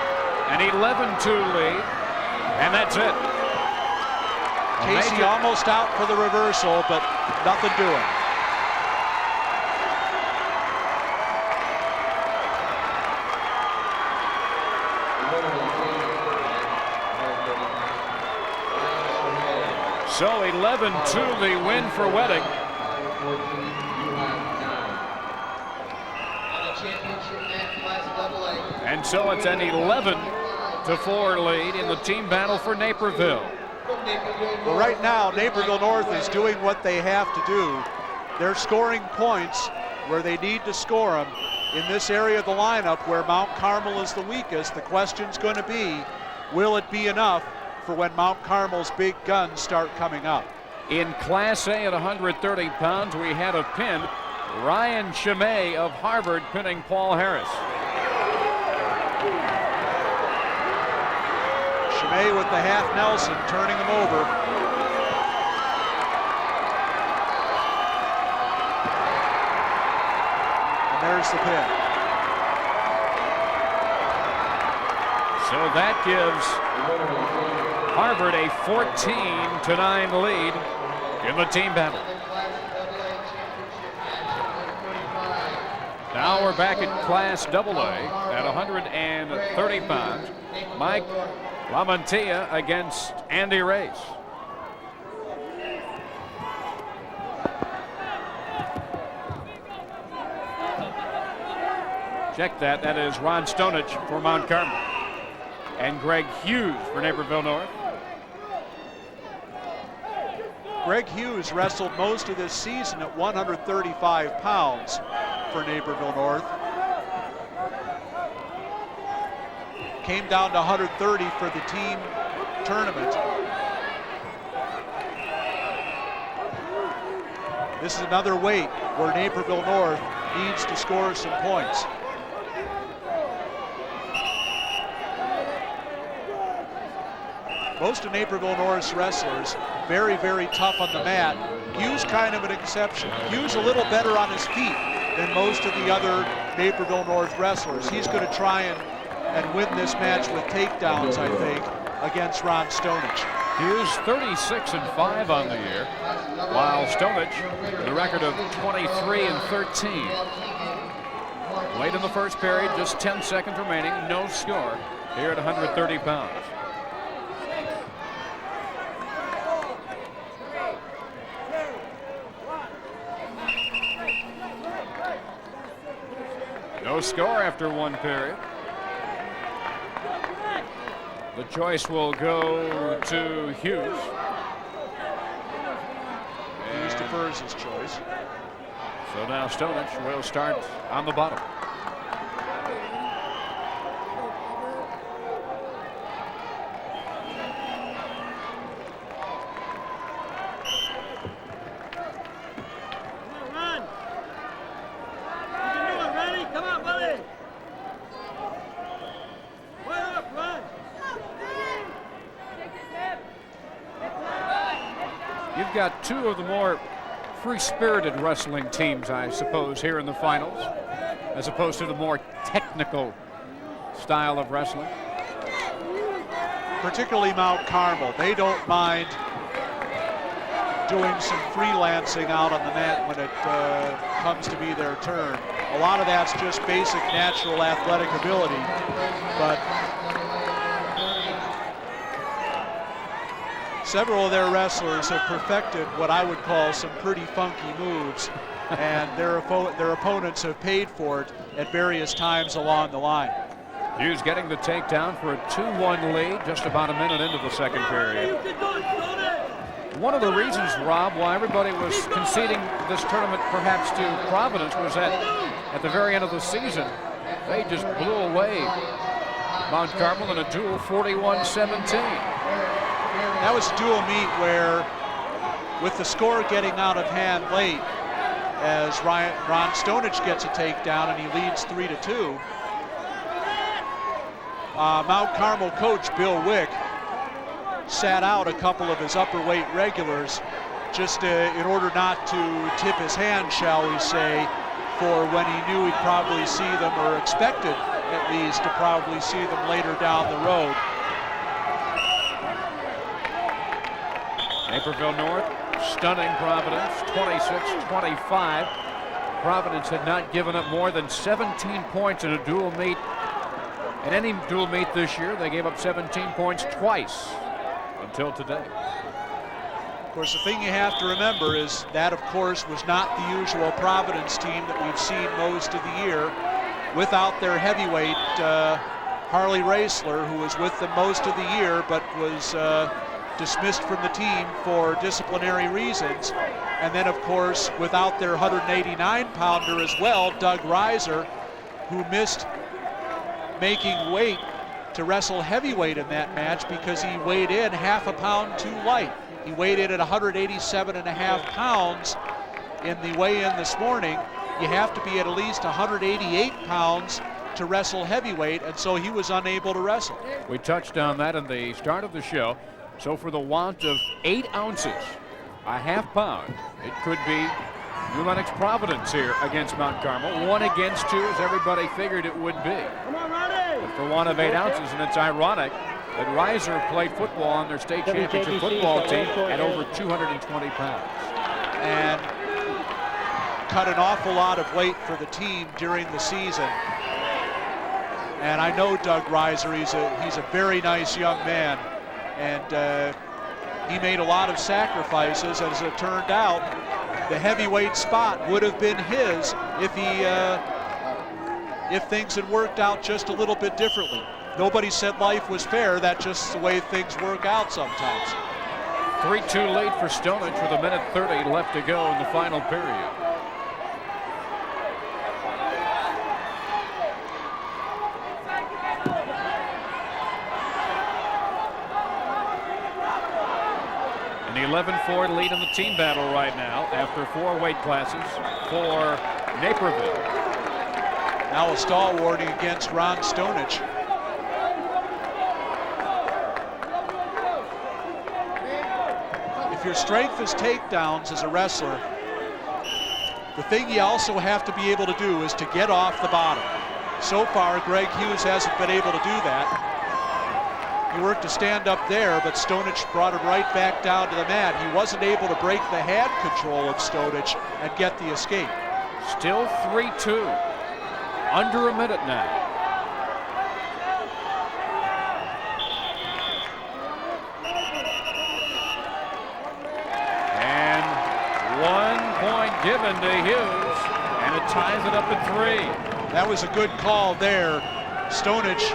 an 11-2 lead, and that's it. Casey almost out for the reversal, but nothing doing. So 11-2 the win for Wedding. And so it's an 11-4 lead in the team battle for Naperville. Well, right now, Naperville North is doing what they have to do. They're scoring points where they need to score them. In this area of the lineup where Mount Carmel is the weakest, the question's going to be, will it be enough for when Mount Carmel's big guns start coming up? In Class A at 130 pounds, we had a pin. Ryan Chimay of Harvard pinning Paul Harris. Chimay with the half Nelson, turning him over. And there's the pin. So that gives Harvard a 14-9 lead in the team battle. Now we're back at Class AA at 130 pounds. Mike LaMantia against Andy Race. Check that. That is Ron Stonich for Mount Carmel. And Greg Hughes for Naperville North. Greg Hughes wrestled most of this season at 135 pounds for Naperville North. Came down to 130 for the team tournament. This is another weight where Naperville North needs to score some points. Most of Naperville North's wrestlers very, very tough on the mat. Hughes kind of an exception. Hughes a little better on his feet than most of the other Naperville North wrestlers. He's going to try and win this match with takedowns, I think, against Ron Stonich. Hughes 36-5 on the year, while Stonich the record of 23-13. Late in the first period, just 10 seconds remaining, no score here at 130 pounds. No score after one period. The choice will go to Hughes. Hughes defers his choice. So now Stonich will start on the bottom. You've got two of the more free-spirited wrestling teams, I suppose, here in the finals, as opposed to the more technical style of wrestling. Particularly Mount Carmel. They don't mind doing some freelancing out on the mat when it comes to be their turn. A lot of that's just basic natural athletic ability, but several of their wrestlers have perfected what I would call some pretty funky moves, and their opponents have paid for it at various times along the line. Hughes getting the takedown for a 2-1 lead, just about a minute into the second period. One of the reasons, Rob, why everybody was conceding this tournament perhaps to Providence was that at the very end of the season, they just blew away Mount Carmel in a duel 41-17. That was a dual meet where, with the score getting out of hand late, as Ron Stonich gets a takedown and he leads 3-2, Mount Carmel coach Bill Wick sat out a couple of his upper weight regulars just in order not to tip his hand, shall we say, for when he knew he'd probably see them, or expected at least to probably see them later down the road. Naperville North stunning Providence 26-25. Providence had not given up more than 17 points in a dual meet. In any dual meet this year, they gave up 17 points twice until today. Of course, the thing you have to remember is that, of course, was not the usual Providence team that we've seen most of the year, without their heavyweight, Harley Raisler, who was with them most of the year, but was dismissed from the team for disciplinary reasons. And then, of course, without their 189-pounder as well, Doug Reiser, who missed making weight to wrestle heavyweight in that match because he weighed in half a pound too light. He weighed in at 187.5 pounds in the weigh-in this morning. You have to be at least 188 pounds to wrestle heavyweight, and so he was unable to wrestle. We touched on that in the start of the show. So for the want of 8 ounces, a half pound, it could be New Lenox Providence here against Mount Carmel. 1 against 2, as everybody figured it would be. But for want of 8 ounces, and it's ironic that Reiser played football on their state championship football team at over 220 pounds. And cut an awful lot of weight for the team during the season. And I know Doug Reiser, he's a very nice young man, and he made a lot of sacrifices. As it turned out, the heavyweight spot would have been his if things had worked out just a little bit differently. Nobody said life was fair. That's just the way things work out sometimes. 3-2 lead for Stonehenge with 1:30 left to go in the final period. An 11-4 lead in the team battle right now after 4 weight classes for Naperville. Now a stall warning against Ron Stonehenge. If your strength is takedowns as a wrestler, the thing you also have to be able to do is to get off the bottom. So far, Greg Hughes hasn't been able to do that. He worked to stand up there, but Stonehenge brought him right back down to the mat. He wasn't able to break the hand control of Stonehenge and get the escape. Still 3-2. Under a minute now. And 1 point given to Hughes, and it ties it up at 3. That was a good call there. Stonehenge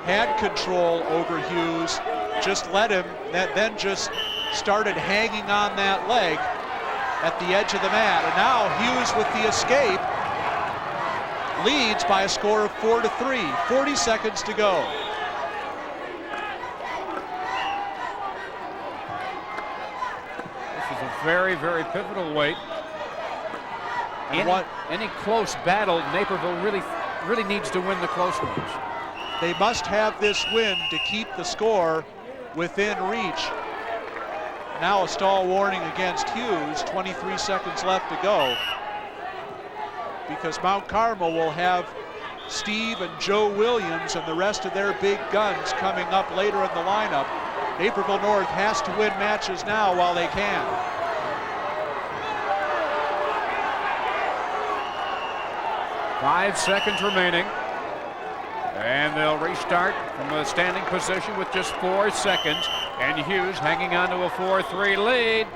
had control over Hughes, just let him, then just started hanging on that leg at the edge of the mat. And now Hughes with the escape leads by a score of 4-3, 40 seconds to go. This is a very, very pivotal weight. Any close battle, Naperville really needs to win the close ones. They must have this win to keep the score within reach. Now a stall warning against Hughes, 23 seconds left to go, because Mount Carmel will have Steve and Joe Williams and the rest of their big guns coming up later in the lineup. Naperville North has to win matches now while they can. Five seconds remaining. And they'll restart from a standing position with just 4 seconds. And Hughes hanging on to a 4-3 lead.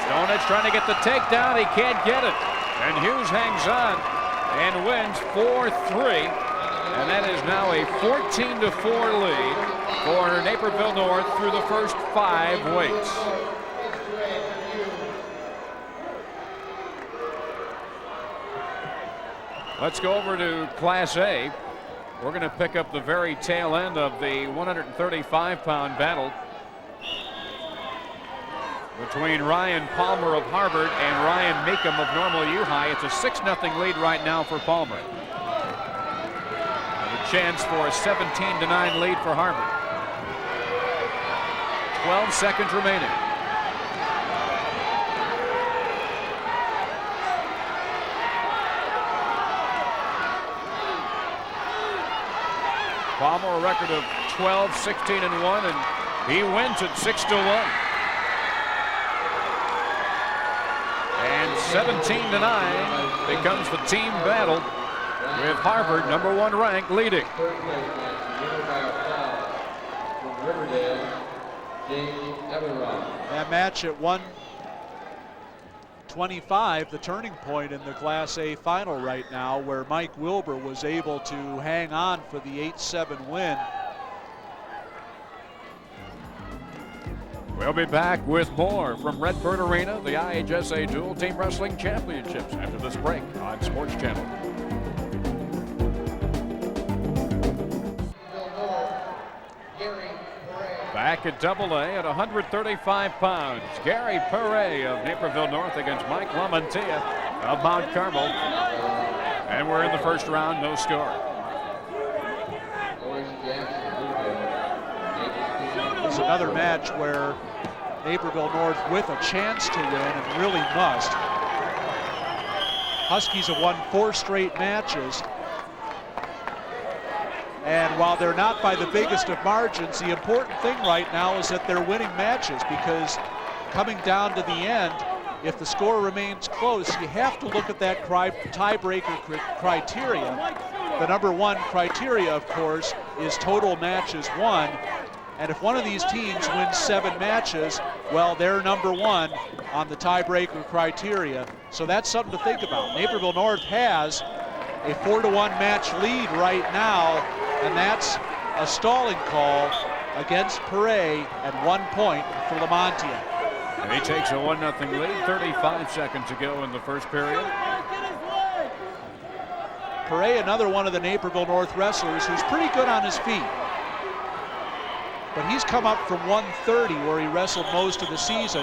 Stonehenge trying to get the takedown. He can't get it. And Hughes hangs on and wins 4-3. And that is now a 14-4 lead for Naperville North through the first 5 weights. Let's go over to Class A. We're going to pick up the very tail end of the 135-pound battle between Ryan Palmer of Harvard and Ryan Meekum of Normal U High. It's a 6-0 lead right now for Palmer. And a chance for a 17-9 lead for Harvard. 12 seconds remaining. Palmer a record of 12-16-1, and he wins at 6-1. And 17-9 becomes the team battle with Harvard, #1 ranked, leading. That match at 1:25, the turning point in the Class A final right now, where Mike Wilbur was able to hang on for the 8-7 win. We'll be back with more from Redbird Arena, the IHSA Dual Team Wrestling Championships, after this break on Sports Channel. Back at AA at 135 pounds, Gary Perret of Naperville North against Mike Lamantia of Mount Carmel. And we're in the first round, no score. It's another match where Naperville North with a chance to win and really must. Huskies have won 4 straight matches. And while they're not by the biggest of margins, the important thing right now is that they're winning matches, because coming down to the end, if the score remains close, you have to look at that tiebreaker criteria. the number one criteria, of course, is total matches won. And if one of these teams wins 7 matches, well, they're number one on the tiebreaker criteria. So that's something to think about. Naperville North has a 4-1 match lead right now, and that's a stalling call against Paray at 1 point for Lamontia. And he takes a 1-0 lead, 35 seconds to go in the first period. Paray, another one of the Naperville North wrestlers who's pretty good on his feet. But he's come up from 130, where he wrestled most of the season.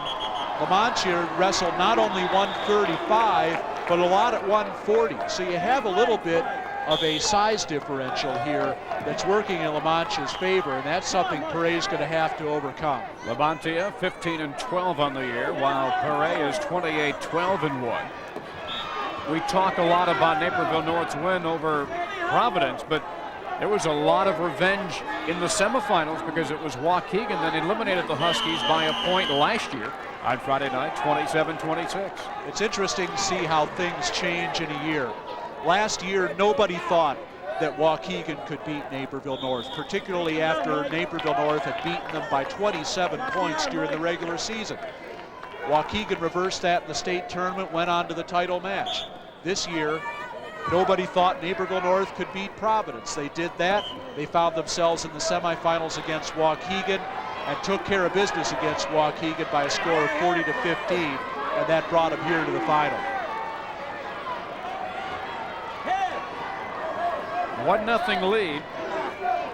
Lamontia wrestled not only 135, but a lot at 140. So you have a little bit of a size differential here that's working in Lamontia's favor, and that's something Paray's going to have to overcome. Lamontia 15-12 on the year, while Paray is 28-12-1. We talk a lot about Naperville North's win over Providence, but there was a lot of revenge in the semifinals because it was Waukegan that eliminated the Huskies by a point last year on Friday night, 27-26. It's interesting to see how things change in a year. Last year, nobody thought that Waukegan could beat Naperville North, particularly after Naperville North had beaten them by 27 points during the regular season. Waukegan reversed that in the state tournament, went on to the title match. This year, nobody thought Naperville North could beat Providence. They did that. They found themselves in the semifinals against Waukegan and took care of business against Waukegan by a score of 40-15, and that brought them here to the final. 1-0 lead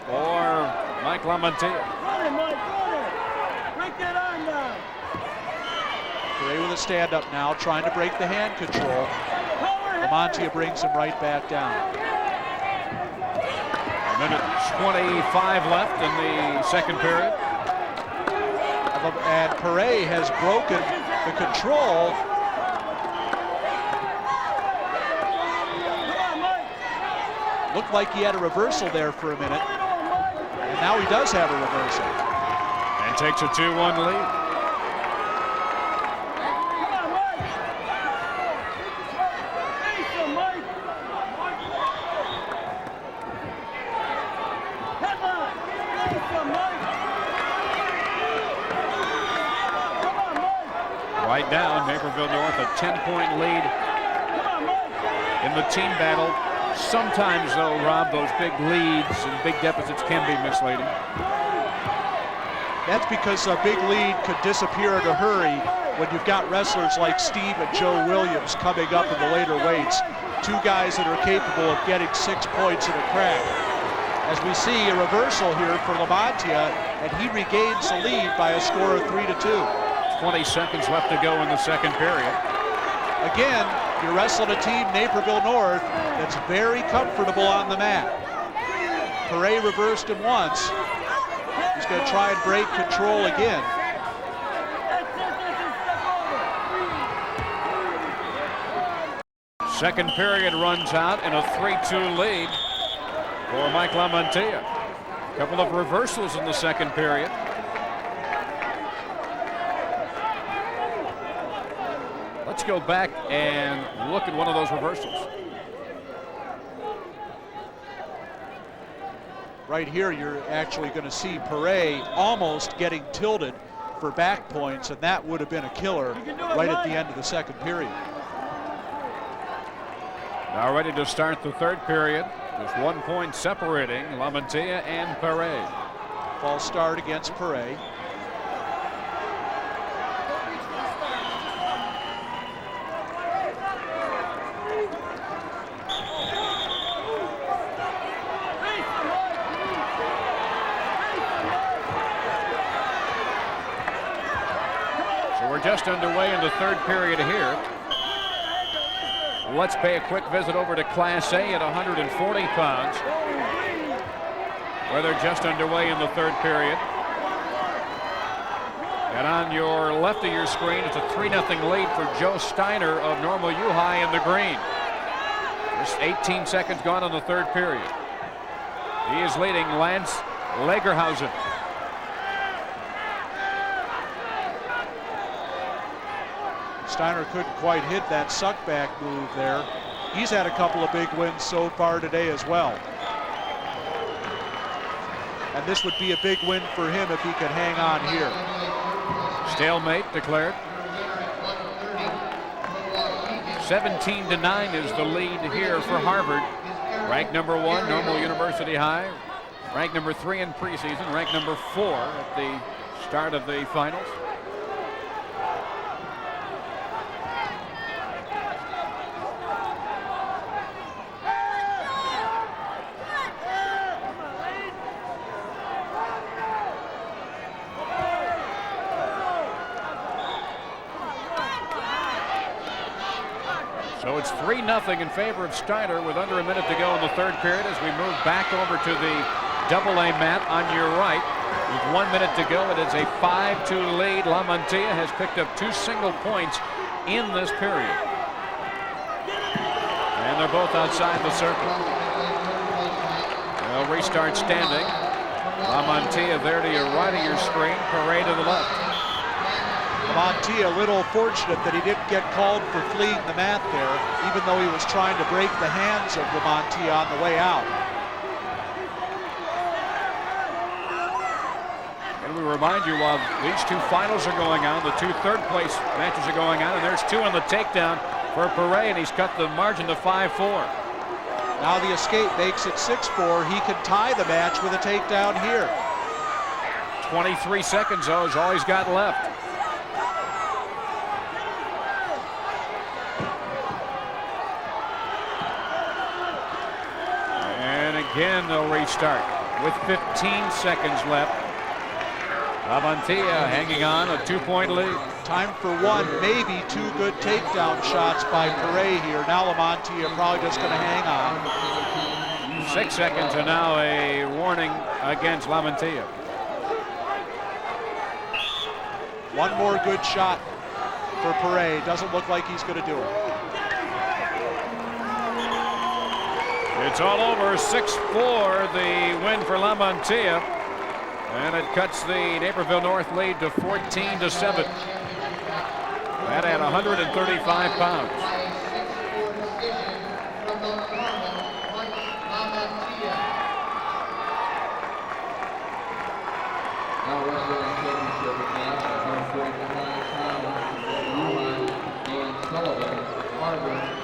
for Mike Lamontia. Paray with a stand-up now, trying to break the hand control. Lamontia brings him right back down. A minute 25 left in the second period. And Paray has broken the control. Looked like he had a reversal there for a minute. And now he does have a reversal. And takes a 2-1 lead. Right now, Naperville North a 10-point lead in the team battle. Sometimes, though, Rob, those big leads and big deficits can be misleading. That's because a big lead could disappear in a hurry when you've got wrestlers like Steve and Joe Williams coming up in the later weights. 2 guys that are capable of getting 6 points in a crack. As we see a reversal here for Lamontia, and he regains the lead by a score of 3-2. 20 seconds left to go in the second period. Again, you're wrestling a team, Naperville North, that's very comfortable on the mat. Paray reversed him once. He's going to try and break control again. Second period runs out in a 3-2 lead for Mike Lamontia. A couple of reversals in the second period. Let's go back and look at one of those reversals. Right here, you're actually going to see Paray almost getting tilted for back points, and that would have been a killer right at the end of the second period. Now ready to start the third period. Just 1 point separating Lamontia and Paray. False start against Paray. We're just underway in the third period here. Let's pay a quick visit over to Class A at 140 pounds, where they're just underway in the third period. And on your left of your screen, it's a 3-0 lead for Joe Steiner of Normal U High in the green. Just 18 seconds gone in the third period. He is leading Lance Lagerhausen. Steiner couldn't quite hit that suckback move there. He's had a couple of big wins so far today as well. And this would be a big win for him if he could hang on here. Stalemate declared. 17-9 is the lead here for Harvard. Ranked number 1, Normal University High. Ranked number 3 in preseason. Ranked number 4 at the start of the finals. So it's 3-0 in favor of Steiner with under a minute to go in the third period as we move back over to the AA mat on your right. With 1 minute to go, it is a 5-2 lead. La Mantilla has picked up 2 single points in this period. And they're both outside the circle. They'll restart standing. La Mantilla there to your right of your screen, Parade to the left. Mantilla a little fortunate that he didn't get called for fleeing the mat there, even though he was trying to break the hands of Mantilla on the way out. And we remind you, while these 2 finals are going on, the 2 third-place matches are going on, and there's 2 on the takedown for Paré, and he's cut the margin to 5-4. Now the escape makes it 6-4. He can tie the match with a takedown here. 23 seconds, though, is all he's got left. Again, they'll restart with 15 seconds left. La Mantilla hanging on, a 2-point lead. Time for 1, maybe 2 good takedown shots by Paré here. Now La Mantilla probably just going to hang on. 6 seconds, and now a warning against La Mantilla. 1 more good shot for Paré. Doesn't look like he's going to do it. It's all over. 6-4, the win for La Mantilla. And it cuts the Naperville North lead to 14-7. That at 135 pounds.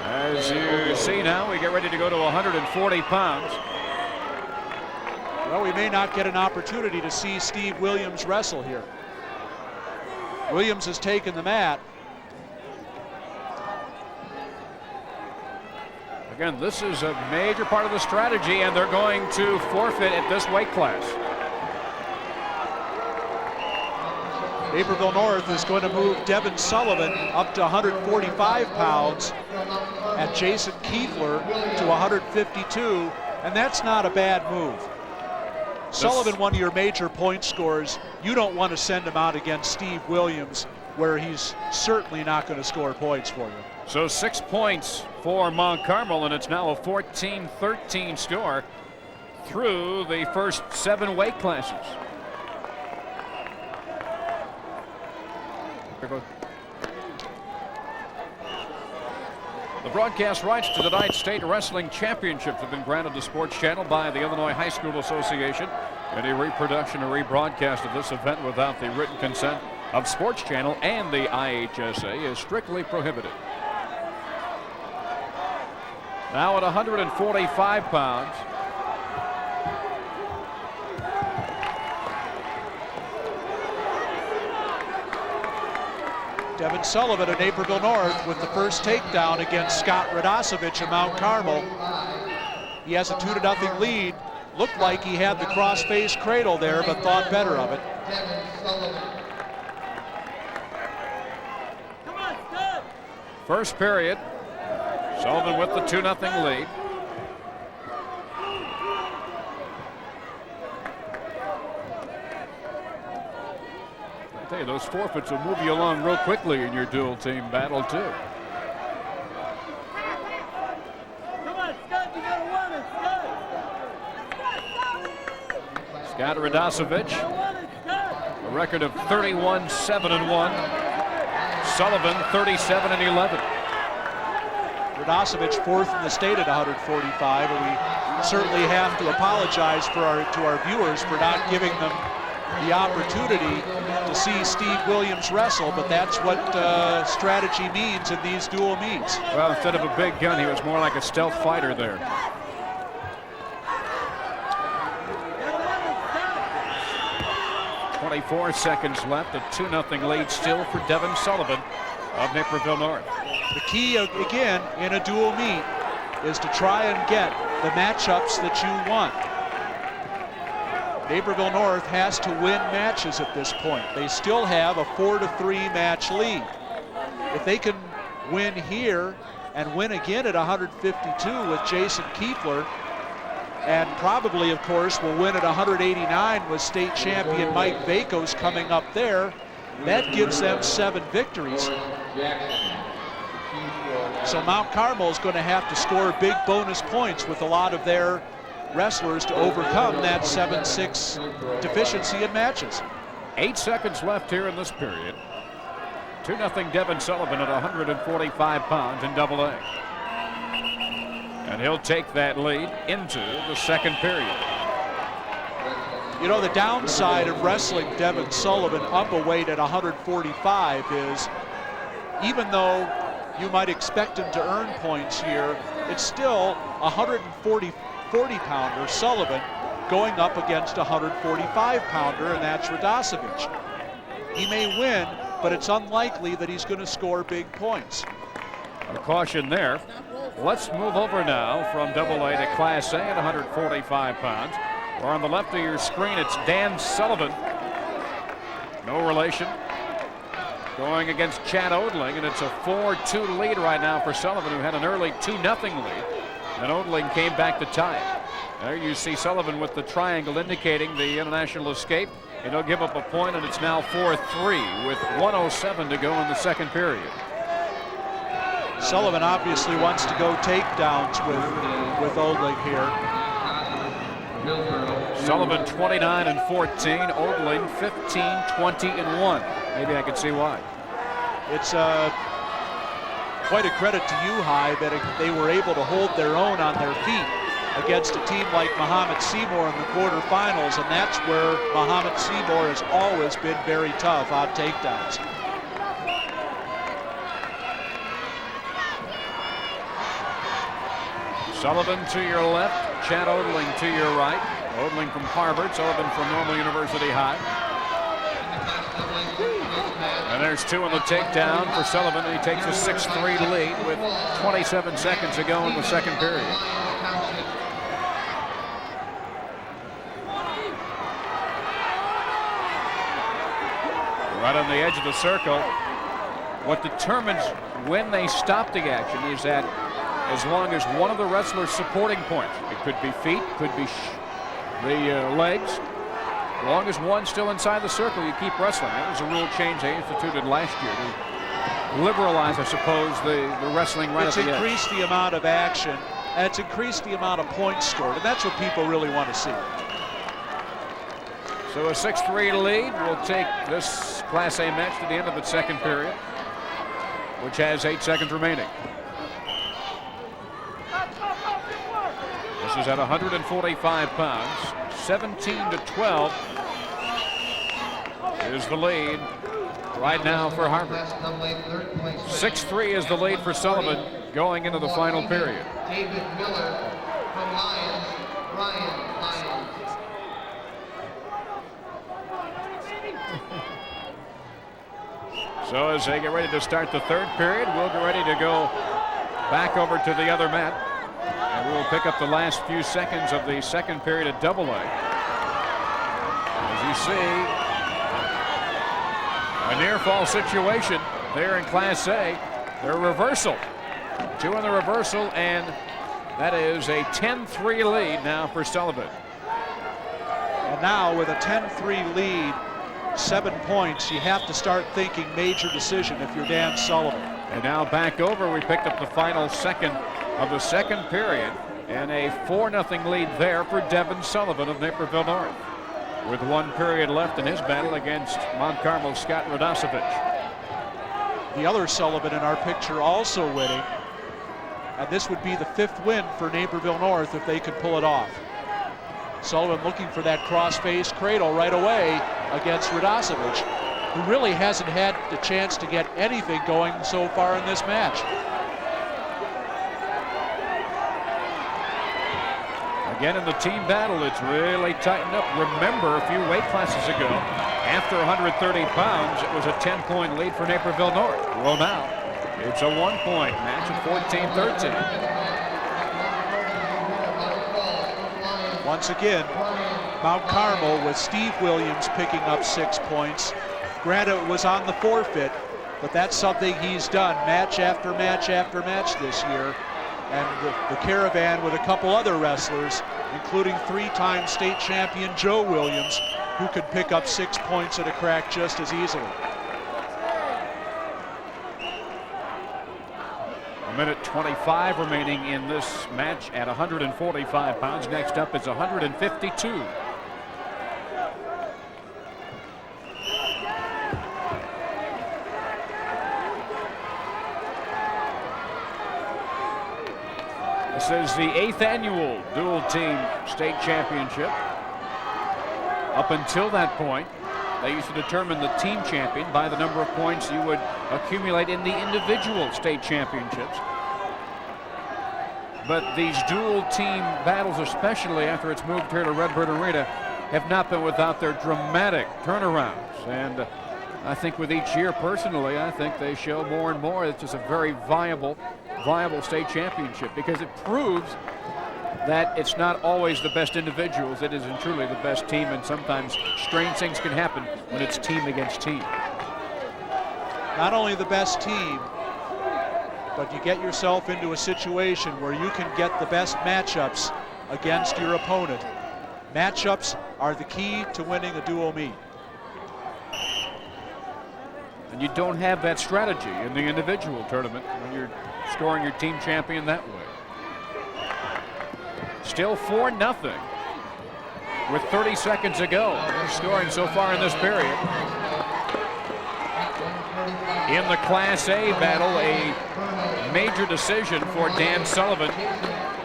As you see now, we get ready to go to 140 pounds. Well, we may not get an opportunity to see Steve Williams wrestle here. Williams has taken the mat. Again, this is a major part of the strategy, and they're going to forfeit at this weight class. Naperville North is going to move Devin Sullivan up to 145 pounds and Jason Kiefler to 152, and that's not a bad move. Sullivan, one of your major point scorers, you don't want to send him out against Steve Williams, where he's certainly not going to score points for you. So 6 points for Mount Carmel, and it's now a 14-13 score through the first 7 weight classes. The broadcast rights to tonight's state wrestling championships have been granted to Sports Channel by the Illinois High School Association. Any reproduction or rebroadcast of this event without the written consent of Sports Channel and the IHSA is strictly prohibited. Now at 145 pounds, Devin Sullivan of Naperville North with the first takedown against Scott Radosevich of Mount Carmel. He has a 2-0 lead. Looked like he had the cross-face cradle there, but thought better of it. first period, Sullivan with the 2-0 lead. I tell you, those forfeits will move you along real quickly in your dual team battle too. Come on, Scott, you gotta win it, Scott. Scott Radosevich, a record of 31-7-1. Sullivan 37-11. Radosevich fourth in the state at 145, and we certainly have to apologize to our viewers for not giving them the opportunity to see Steve Williams wrestle, but that's what strategy means in these dual meets. Well, instead of a big gun, he was more like a stealth fighter there. 24 seconds left, a 2-0 lead still for Devin Sullivan of Naperville North. The key, again, in a dual meet is to try and get the matchups that you want. Naperville North has to win matches at this point. They still have a 4-3 match lead. If they can win here and win again at 152 with Jason Kiefler, and probably, of course, will win at 189 with state champion Mike Vakos coming up there, that gives them 7 victories. So Mount Carmel is going to have to score big bonus points with a lot of their wrestlers to overcome that 7-6 deficiency in matches. 8 seconds left here in this period. 2-0 Devin Sullivan at 145 pounds in AA. And he'll take that lead into the second period. You know, the downside of wrestling Devin Sullivan up a weight at 145 is, even though you might expect him to earn points here, it's still 40-pounder Sullivan going up against a 145-pounder, and that's Radosevich. He may win, but it's unlikely that he's going to score big points. A caution there. Let's move over now from AA to Class A at 145 pounds. Or on the left of your screen, it's Dan Sullivan. No relation. Going against Chad Odling, and it's a 4-2 lead right now for Sullivan, who had an early 2-0 lead. And Odling came back to tie it. There you see Sullivan with the triangle indicating the international escape. And he'll give up a point, and it's now 4-3 with 1:07 to go in the second period. Sullivan obviously wants to go takedowns with Odling here. Sullivan 29-14, Odling 15-20-1. Maybe I can see why. It's quite a credit to you, High, that they were able to hold their own on their feet against a team like Muhammad Seymour in the quarterfinals, and that's where Muhammad Seymour has always been very tough on takedowns. Sullivan to your left, Chad Odling to your right. Odling from Harvard, Sullivan from Normal University High. And there's 2 on the takedown for Sullivan, and he takes a 6-3 lead with 27 seconds to go in the second period. Right on the edge of the circle. What determines when they stop the action is that as long as one of the wrestlers' supporting points, it could be feet, could be the legs, as long as one's still inside the circle, you keep wrestling. That was a rule change they instituted last year to liberalize, I suppose, the wrestling right at the edge. It's increased the amount of action, and it's increased the amount of points scored, and that's what people really want to see. So a 6-3 lead will take this Class A match to the end of its second period, which has 8 seconds remaining. This is at 145 pounds. 17-12 is the lead right now for Harvard. 6-3 is the lead for Sullivan going into the final period. David Miller from Lions, Ryan Lyons. So as they get ready to start the third period, we'll get ready to go back over to the other mat. And we will pick up the last few seconds of the second period at AA. As you see, a near fall situation there in Class A. Their reversal. 2 in the reversal, and that is a 10-3 lead now for Sullivan. And now with a 10-3 lead, 7 points, you have to start thinking major decision if you're Dan Sullivan. And now back over, we picked up the final second of the second period, and a 4-0 lead there for Devin Sullivan of Naperville North, with 1 period left in his battle against Mount Carmel's Scott Radosevich. The other Sullivan in our picture also winning. and this would be the 5th win for Naperville North if they could pull it off. Sullivan looking for that cross-face cradle right away against Radosevich, who really hasn't had the chance to get anything going so far in this match. Again, in the team battle, it's really tightened up. Remember, a few weight classes ago, after 130 pounds, it was a 10-point lead for Naperville North. Well, now it's a 1-point match at 14-13. Once again, Mount Carmel with Steve Williams picking up 6 points. Granted, it was on the forfeit, but that's something he's done match after match after match this year. And the Caravan with a couple other wrestlers, including 3-time state champion Joe Williams, who could pick up 6 points at a crack just as easily. A minute 25 remaining in this match at 145 pounds. Next up is 152. This is the 8th annual dual team state championship. Up until that point, they used to determine the team champion by the number of points you would accumulate in the individual state championships. But these dual team battles, especially after it's moved here to Redbird Arena, have not been without their dramatic turnarounds. And I think with each year, personally, I think they show more and more it's just a very viable state championship, because it proves that it's not always the best individuals. It isn't truly the best team, and sometimes strange things can happen when it's team against team. Not only the best team, but you get yourself into a situation where you can get the best matchups against your opponent. Matchups are the key to winning a dual meet. And you don't have that strategy in the individual tournament when you're scoring your team champion that way. Still 4-0 with 30 seconds to go. Scoring so far in this period. In the Class A battle, a major decision for Dan Sullivan.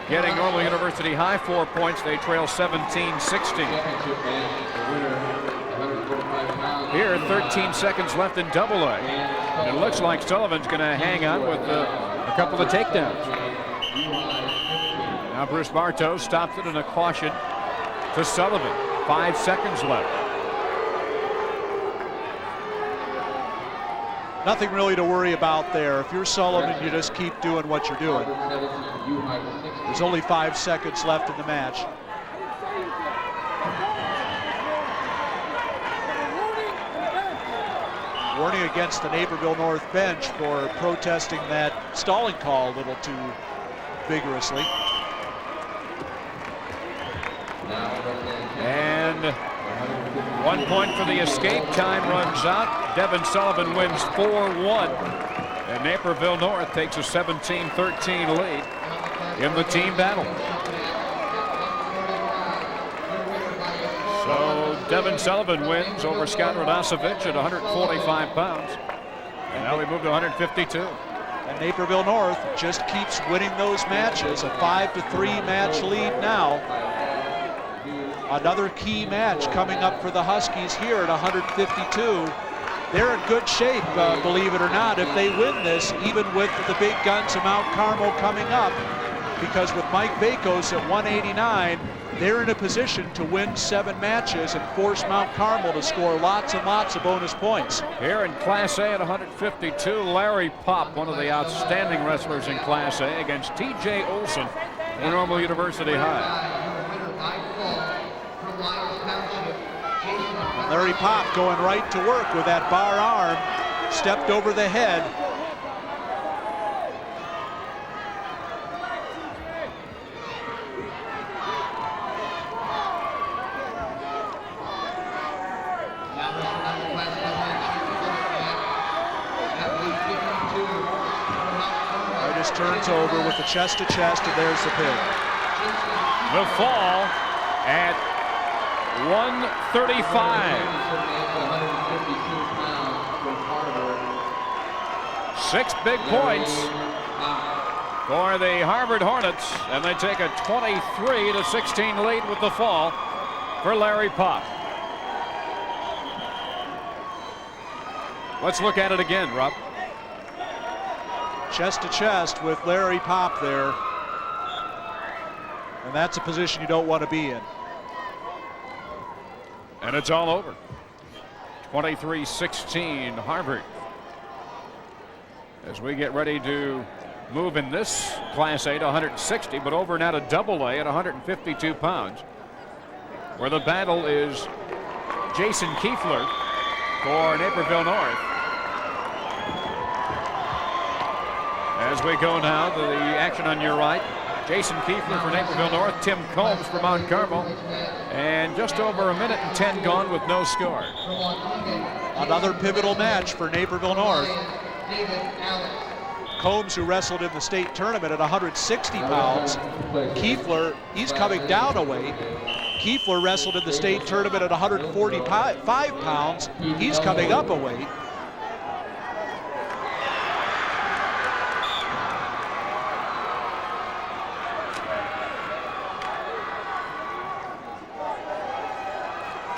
Getting Normal University High 4 points. They trail 17-16. Here, 13 seconds left in Double A. It looks like Sullivan's going to hang on with a couple of takedowns. Now Bruce Bartos stops it in a caution to Sullivan. 5 seconds left. Nothing really to worry about there. If you're Sullivan, you just keep doing what you're doing. There's only 5 seconds left in the match. Warning against the Naperville North bench for protesting that stalling call a little too vigorously. And 1 point for the escape. Time runs out. Devin Sullivan wins 4-1. And Naperville North takes a 17-13 lead in the team battle. So Devin Sullivan wins over Scott Radosevich at 145 pounds. And now we move to 152. And Naperville North just keeps winning those matches. A 5-3 match lead now. Another key match coming up for the Huskies here at 152. They're in good shape, believe it or not, if they win this, even with the big guns of Mount Carmel coming up. Because with Mike Vakos at 189, they're in a position to win 7 matches and force Mount Carmel to score lots and lots of bonus points. Here in Class A at 152, Larry Pop, one of the outstanding wrestlers in Class A, against T.J. Olson in Normal University High. Larry Pop going right to work with that bar arm, stepped over the head. Just turns over with the chest to chest, and there's the pin. The fall at 135. 6 big points for the Harvard Hornets, and they take a 23-16 lead with the fall for Larry Pop. Let's look at it again, Rob. Chest to chest with Larry Pop there. And that's a position you don't want to be in. And it's all over. 23-16 Harvard. As we get ready to move in this Class A to 160, but over now to Double A at 152 pounds, where the battle is Jason Kiefler for Naperville North. As we go now to the action on your right, Jason Kiefler for Naperville North, Tim Combs for Mount Carmel, and just over a minute and 10 gone with no score. Another pivotal match for Naperville North. Combs, who wrestled in the state tournament at 160 pounds. Kiefler, he's coming down a weight. Kiefler wrestled in the state tournament at 145 pounds. He's coming up a weight.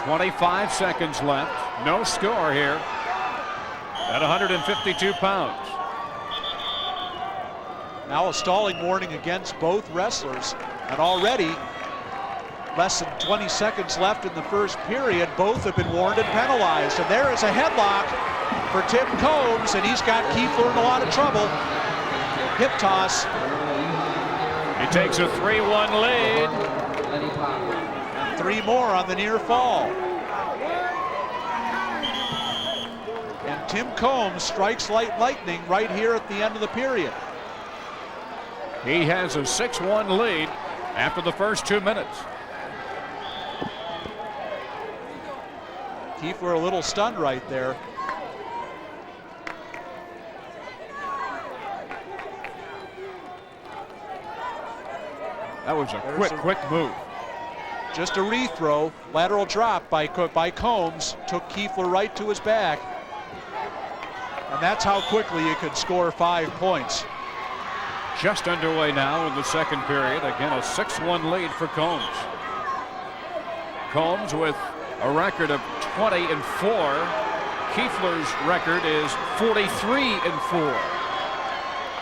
.25 seconds left. No score here at 152 pounds. Now a stalling warning against both wrestlers, and already less than 20 seconds left in the first period. Both have been warned and penalized, and there is a headlock for Tim Combs, and he's got Kiefler in a lot of trouble. Hip toss. He takes a 3-1 lead. And 3 more on the near fall. And Tim Combs strikes like lightning right here at the end of the period. He has a 6-1 lead after the first 2 minutes. Kiefler a little stunned right there. That was a quick move. Just a rethrow, lateral drop by Combs, took Kiefler right to his back. And that's how quickly you could score 5 points. Just underway now in the second period. Again, a 6-1 lead for Combs. Combs with a record of 20-4. Kiefler's record is 43-4.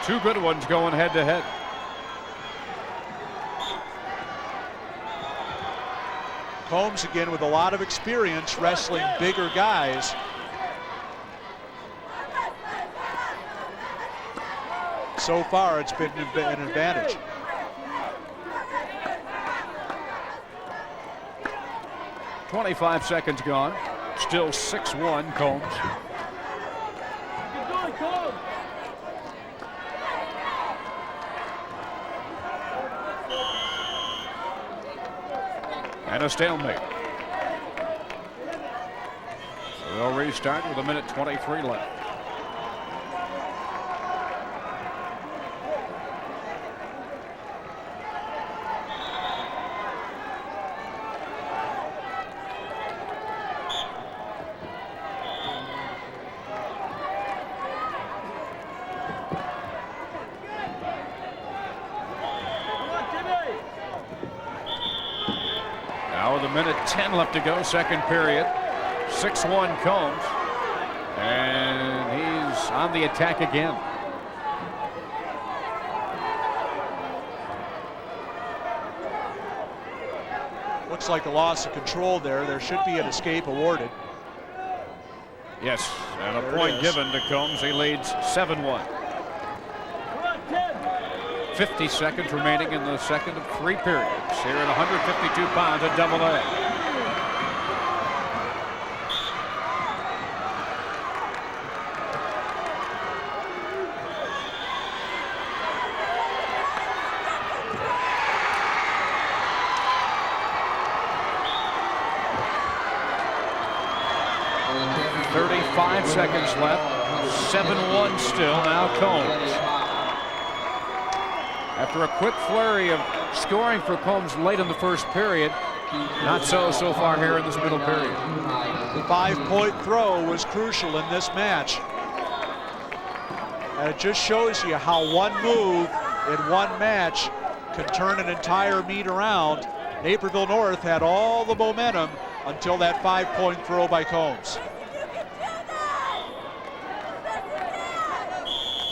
2 good ones going head to head. Combs again with a lot of experience wrestling bigger guys. So far, it's been an advantage. .25 seconds gone. Still 6-1 Combs. And a stalemate. So they'll restart with 1:23 left. Now with 1:10 left to go, second period. 6-1 Combs. And he's on the attack again. Looks like a loss of control there. There should be an escape awarded. Yes, and a point given to Combs. He leads 7-1. 50 seconds remaining in the second of 3 periods here at 152 pounds at Double A. .35 seconds left. 7-1 still. Now Combs. After a quick flurry of scoring for Combs late in the first period, not so far here in this middle period. The 5-point throw was crucial in this match. And it just shows you how one move in one match can turn an entire meet around. Naperville North had all the momentum until that 5-point throw by Combs.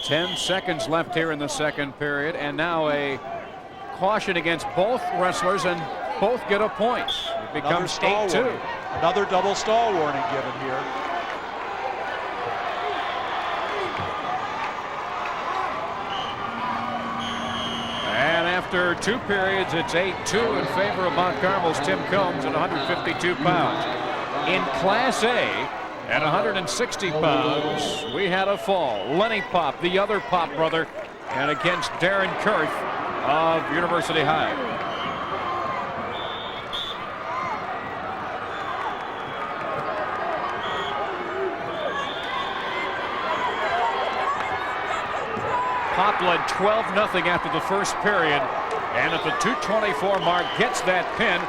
10 seconds left here in the second period, and now a caution against both wrestlers, and both get a point. It becomes 8-2. Another double stall warning given here. And after 2 periods, it's 8-2 in favor of Mount Carmel's Tim Combs at 152 pounds. In Class A, at 160 pounds, we had a fall. Lenny Pop, the other Pop brother, and against Darren Kurth of University High. Pop led 12-0 after the first period, and at the 2:24 mark gets that pin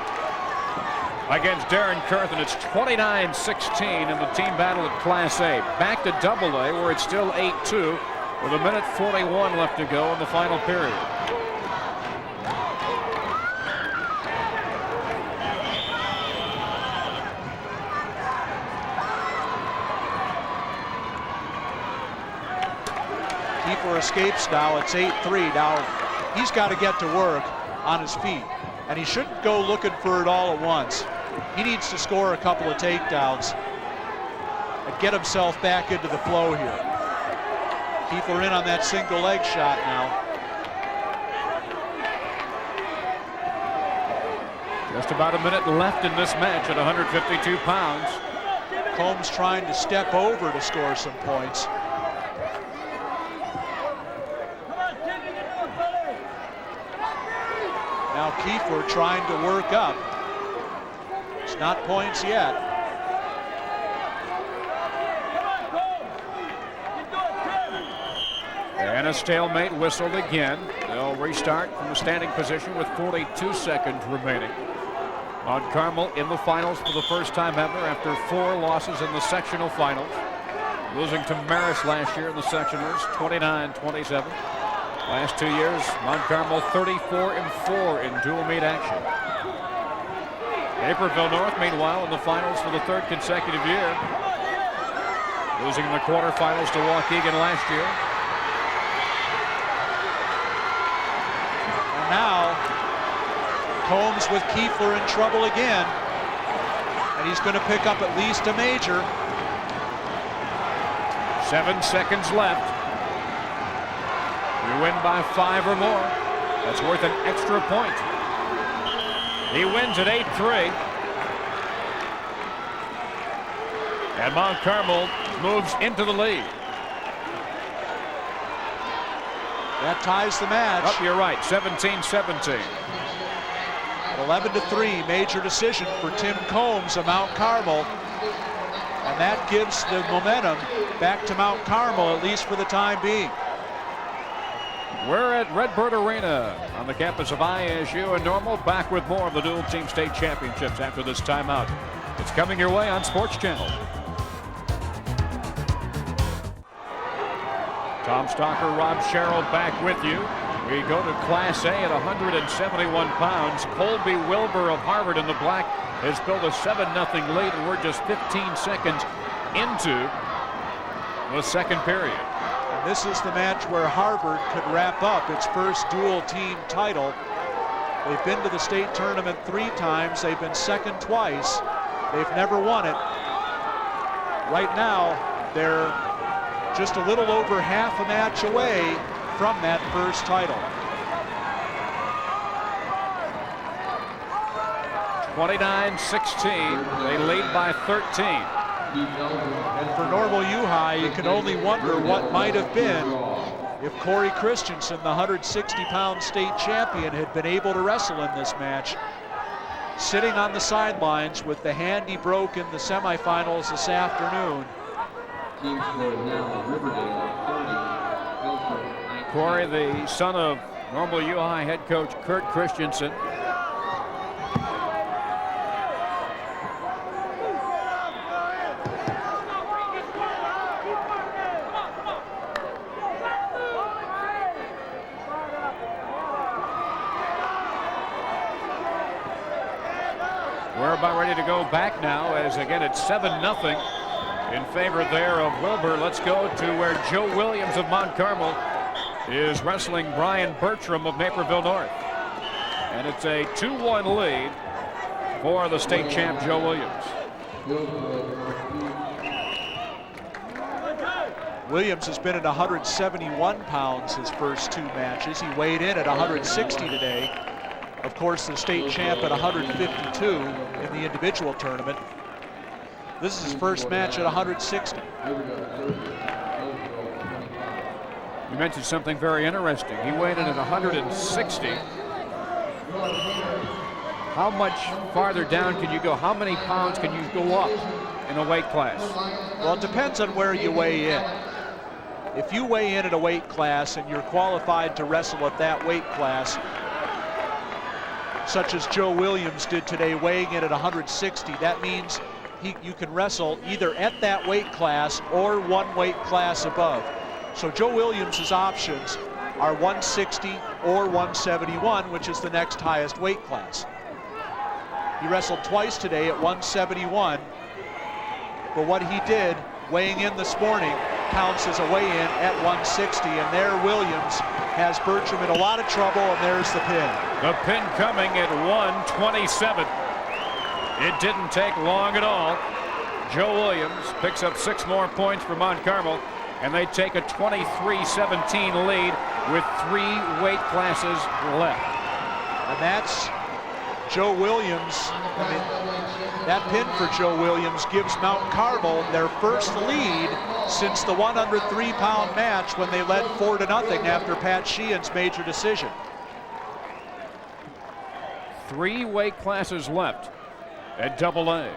against Darren Kurth, and it's 29-16 in the team battle at Class A. Back to Double A, where it's still 8-2 with 1:41 left to go in the final period. Kiefer escapes now. It's 8-3. Now he's got to get to work on his feet, and he shouldn't go looking for it all at once. He needs to score a couple of takedowns and get himself back into the flow here. Kiefer in on that single leg shot now. Just about a minute left in this match at 152 pounds. Combs trying to step over to score some points. Now Kiefer trying to work up. It's not points yet. And a stalemate whistled again. They'll restart from the standing position with 42 seconds remaining. Mount Carmel in the finals for the first time ever after 4 losses in the sectional finals. Losing to Marist last year in the sectionals, 29-27. Last 2 years, Mount Carmel 34-4 in dual meet action. Naperville North, meanwhile, in the finals for the 3rd consecutive year. Losing in the quarterfinals to Waukegan last year. And now, Combs with Kiefer in trouble again. And he's going to pick up at least a major. 7 seconds left. We win by 5 or more. That's worth an extra point. He wins at 8-3. And Mount Carmel moves into the lead. That ties the match. Oh, you're right, 17-17. 11-3, major decision for Tim Combs of Mount Carmel. And that gives the momentum back to Mount Carmel, at least for the time being. We're at Redbird Arena on the campus of IHSA in Normal. Back with more of the dual team state championships after this timeout. It's coming your way on Sports Channel. Tom Stalker, Rob Sherrill back with you. We go to Class A at 171 pounds. Colby Wilbur of Harvard in the black has built a 7-0 lead, and we're just 15 seconds into the second period. And this is the match where Harvard could wrap up its first dual team title. They've been to the state tournament 3 times. They've been second twice. They've never won it. Right now, they're just a little over half a match away from that first title. 29-16. They lead by 13. And for Normal U High, you can only wonder what might have been if Corey Christensen, the 160-pound state champion, had been able to wrestle in this match. Sitting on the sidelines with the hand he broke in the semifinals this afternoon. Corey, the son of Normal U High head coach Kurt Christensen. We're about ready to go back now, as again it's 7-0 in favor there of Wilbur. Let's go to where Joe Williams of Mount Carmel is wrestling Brian Bertram of Naperville North. And it's a 2-1 lead for the state champ Joe Williams. Williams has been at 171 pounds his first 2 matches. He weighed in at 160 today. Of course, the state champ at 152 in the individual tournament. This is his first match at 160. You mentioned something very interesting. He weighed in at 160. How much farther down can you go? How many pounds can you go up in a weight class? Well, it depends on where you weigh in. If you weigh in at a weight class and you're qualified to wrestle at that weight class, such as Joe Williams did today, weighing in at 160, that means you can wrestle either at that weight class or one weight class above. So Joe Williams' options are 160 or 171, which is the next highest weight class. He wrestled twice today at 171, but what he did weighing in this morning counts as a weigh-in at 160, and there Williams has Bertram in a lot of trouble, and there's the pin. The pin coming at 127. It didn't take long at all. Joe Williams picks up 6 more points for Mount Carmel, and they take a 23-17 lead with 3 weight classes left. And that's Joe Williams. I mean, that pin for Joe Williams gives Mount Carmel their first lead since the 103-pound match when they led 4-0 after Pat Sheehan's major decision. 3 weight classes left at AA.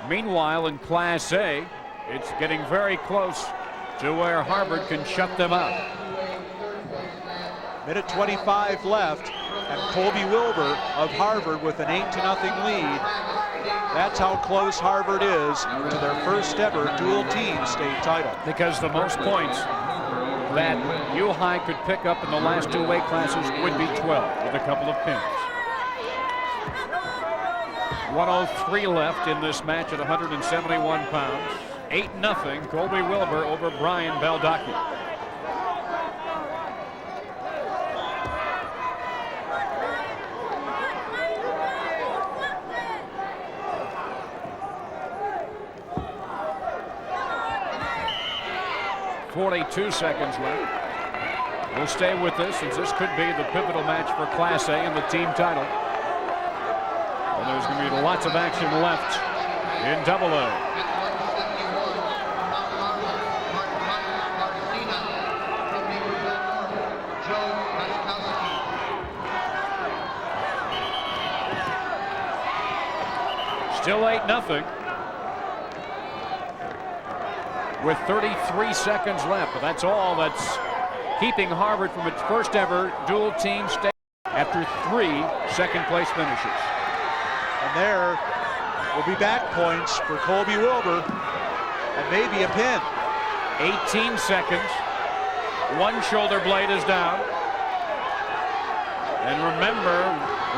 Meanwhile, in Class A, it's getting very close to where Harvard can shut them out. Minute 25 left, and Colby Wilbur of Harvard with an 8-0 lead. That's how close Harvard is to their first ever dual team state title. Because the most points that U High could pick up in the last 2 weight classes would be 12 with a couple of pins. 103 left in this match at 171 pounds. 8-0 Colby Wilbur over Brian Baldacchi. .42 seconds left. We'll stay with this since this could be the pivotal match for Class A and the team title. And there's going to be lots of action left in AA. Still 8-0. With 33 seconds left, but that's all that's keeping Harvard from its first ever dual team state after 3 second place finishes. And there will be back points for Colby Wilbur and maybe a pin. 18 seconds. 1 shoulder blade is down. And remember,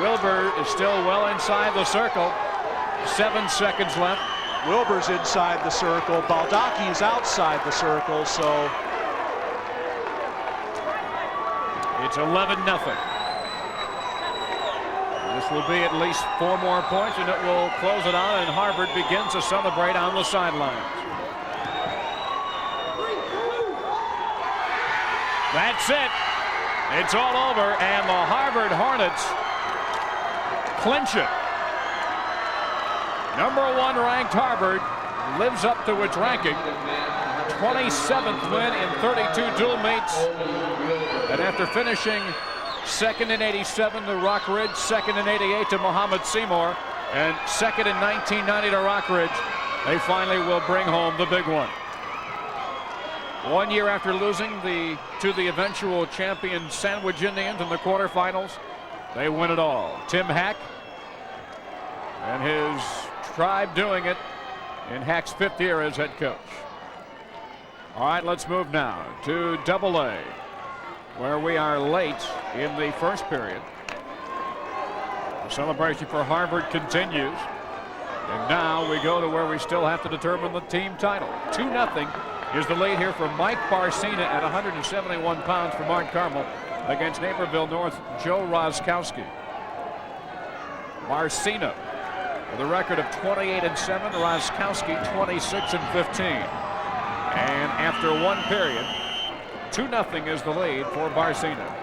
Wilbur is still well inside the circle. 7 seconds left. Wilbur's inside the circle. Baldacchi is outside the circle, so it's 11-0. This will be at least 4 more points, and it will close it out, and Harvard begins to celebrate on the sidelines. That's it. It's all over, and the Harvard Hornets clinch it. Number 1 ranked Harvard lives up to its ranking. 27th win in 32 dual meets. And after finishing second in 87 to Rock Ridge, second in 88 to Muhammad Seymour, and second in 1990 to Rock Ridge, they finally will bring home the big one. 1 year after losing to the eventual champion Sandwich Indians in the quarterfinals, they win it all. Tim Hack and his tribe doing it in Hack's 5th year as head coach. All right, let's move now to AA, where we are late in the first period. The celebration for Harvard continues. And now we go to where we still have to determine the team title. 2-0 is the lead here from Mike Barcina at 171 pounds for Mount Carmel against Naperville North Joe Roskowski. Barcina with a record of 28-7, Roskowski 26-15. And after one period, 2-0 is the lead for Barcina.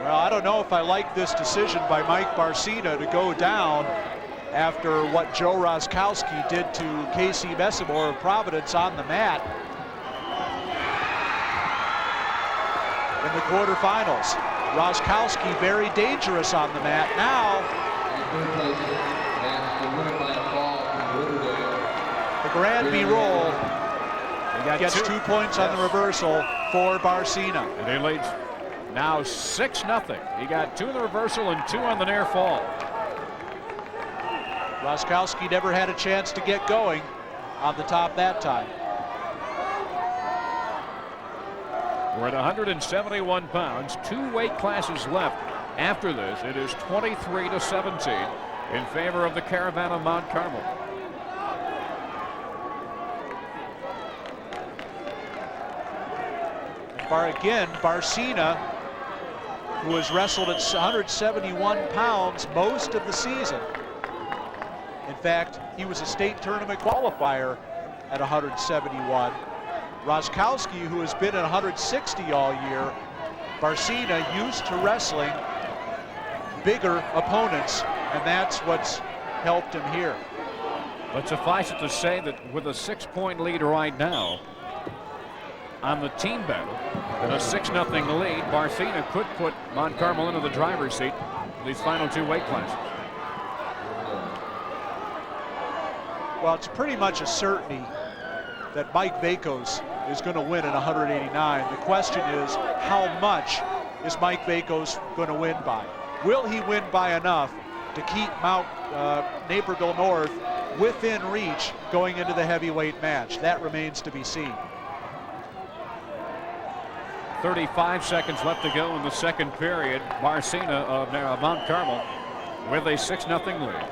Well, I don't know if I like this decision by Mike Barcina to go down after what Joe Roskowski did to Casey Messamore of Providence on the mat in the quarterfinals. Roskowski very dangerous on the mat. Now the Granby roll gets 2 points on the reversal for Barcina. And he leads now 6-0. He got 2 in the reversal and 2 on the near fall. Roskowski never had a chance to get going on the top that time. We're at 171 pounds, 2 weight classes left after this. It is 23-17 in favor of the Caravan of Mount Carmel. Again, Barcina, who has wrestled at 171 pounds most of the season. In fact, he was a state tournament qualifier at 171. Roskowski, who has been at 160 all year. Barcina used to wrestling bigger opponents, and that's what's helped him here. But suffice it to say that with a 6-point lead right now on the team battle and a 6-0 lead, Barcina could put Mount Carmel into the driver's seat in these final 2 weight classes. Well, it's pretty much a certainty that Mike Vakos is going to win at 189. The question is, how much is Mike Vakos going to win by? Will he win by enough to keep Naperville North within reach going into the heavyweight match? That remains to be seen. 35 seconds left to go in the second period. Barcina of Mount Carmel with a 6-0 lead.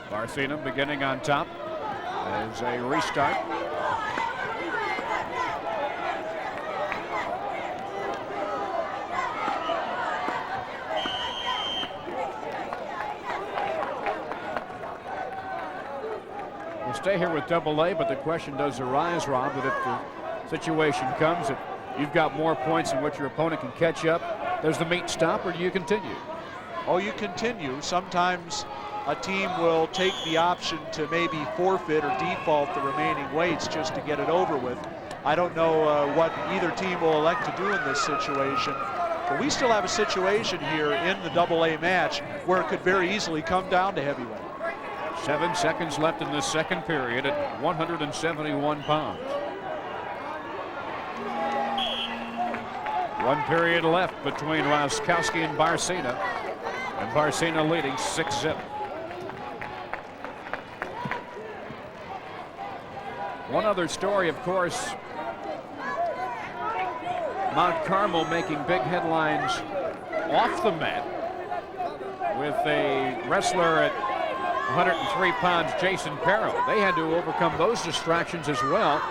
Barcina beginning on top as a restart. We'll stay here with Double-A, but the question does arise, Rob, that if the situation comes that you've got more points than what your opponent can catch up, does the meet stop or do you continue? Oh, you continue. Sometimes a team will take the option to maybe forfeit or default the remaining weights just to get it over with. I don't know what either team will elect to do in this situation, but we still have a situation here in the Double-A match where it could very easily come down to heavyweight. 7 seconds left in the second period at 171 pounds. 1 period left between Roskowski and Barcina leading 6-0. One other story, of course, Mount Carmel making big headlines off the mat with a wrestler at 103 pounds, Jason Perro. They had to overcome those distractions as well.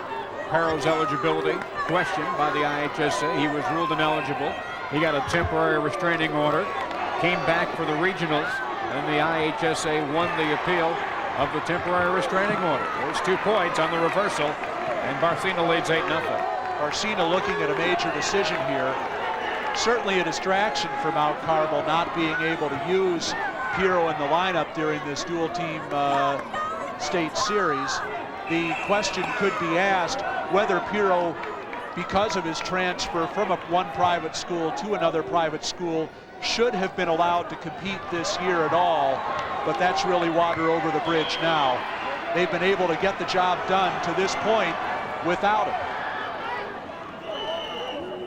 Perro's eligibility questioned by the IHSA. He was ruled ineligible. He got a temporary restraining order, came back for the regionals, and the IHSA won the appeal of the temporary restraining order. There's 2 points on the reversal, and Barcina leads 8-0. Barcina looking at a major decision here. Certainly a distraction for Mount Carmel not being able to use Piero in the lineup during this dual team state series. The question could be asked whether Piero, because of his transfer from one private school to another private school, should have been allowed to compete this year at all, but that's really water over the bridge now. They've been able to get the job done to this point without him.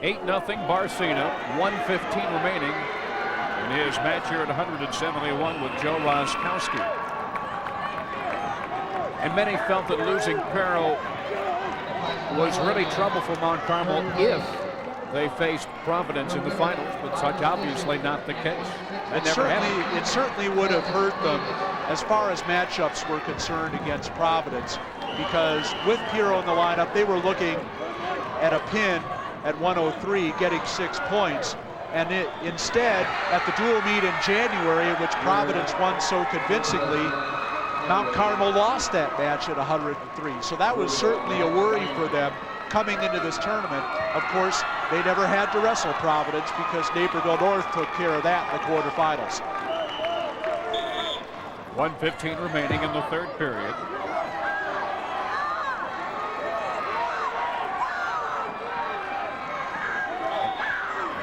8-0 Barcina, 1:15 remaining in his match here at 171 with Joe Roskowski. And many felt that losing Pero was really trouble for Mount Carmel if they faced Providence in the finals, but such obviously not the case. It certainly would have hurt them as far as matchups were concerned against Providence, because with Pero in the lineup, they were looking at a pin at 103, getting 6 points. And instead, at the dual meet in January, in which Providence won so convincingly, Mount Carmel lost that match at 103. So that was certainly a worry for them coming into this tournament. Of course, they never had to wrestle Providence because Naperville North took care of that in the quarterfinals. 1:15 remaining in the third period.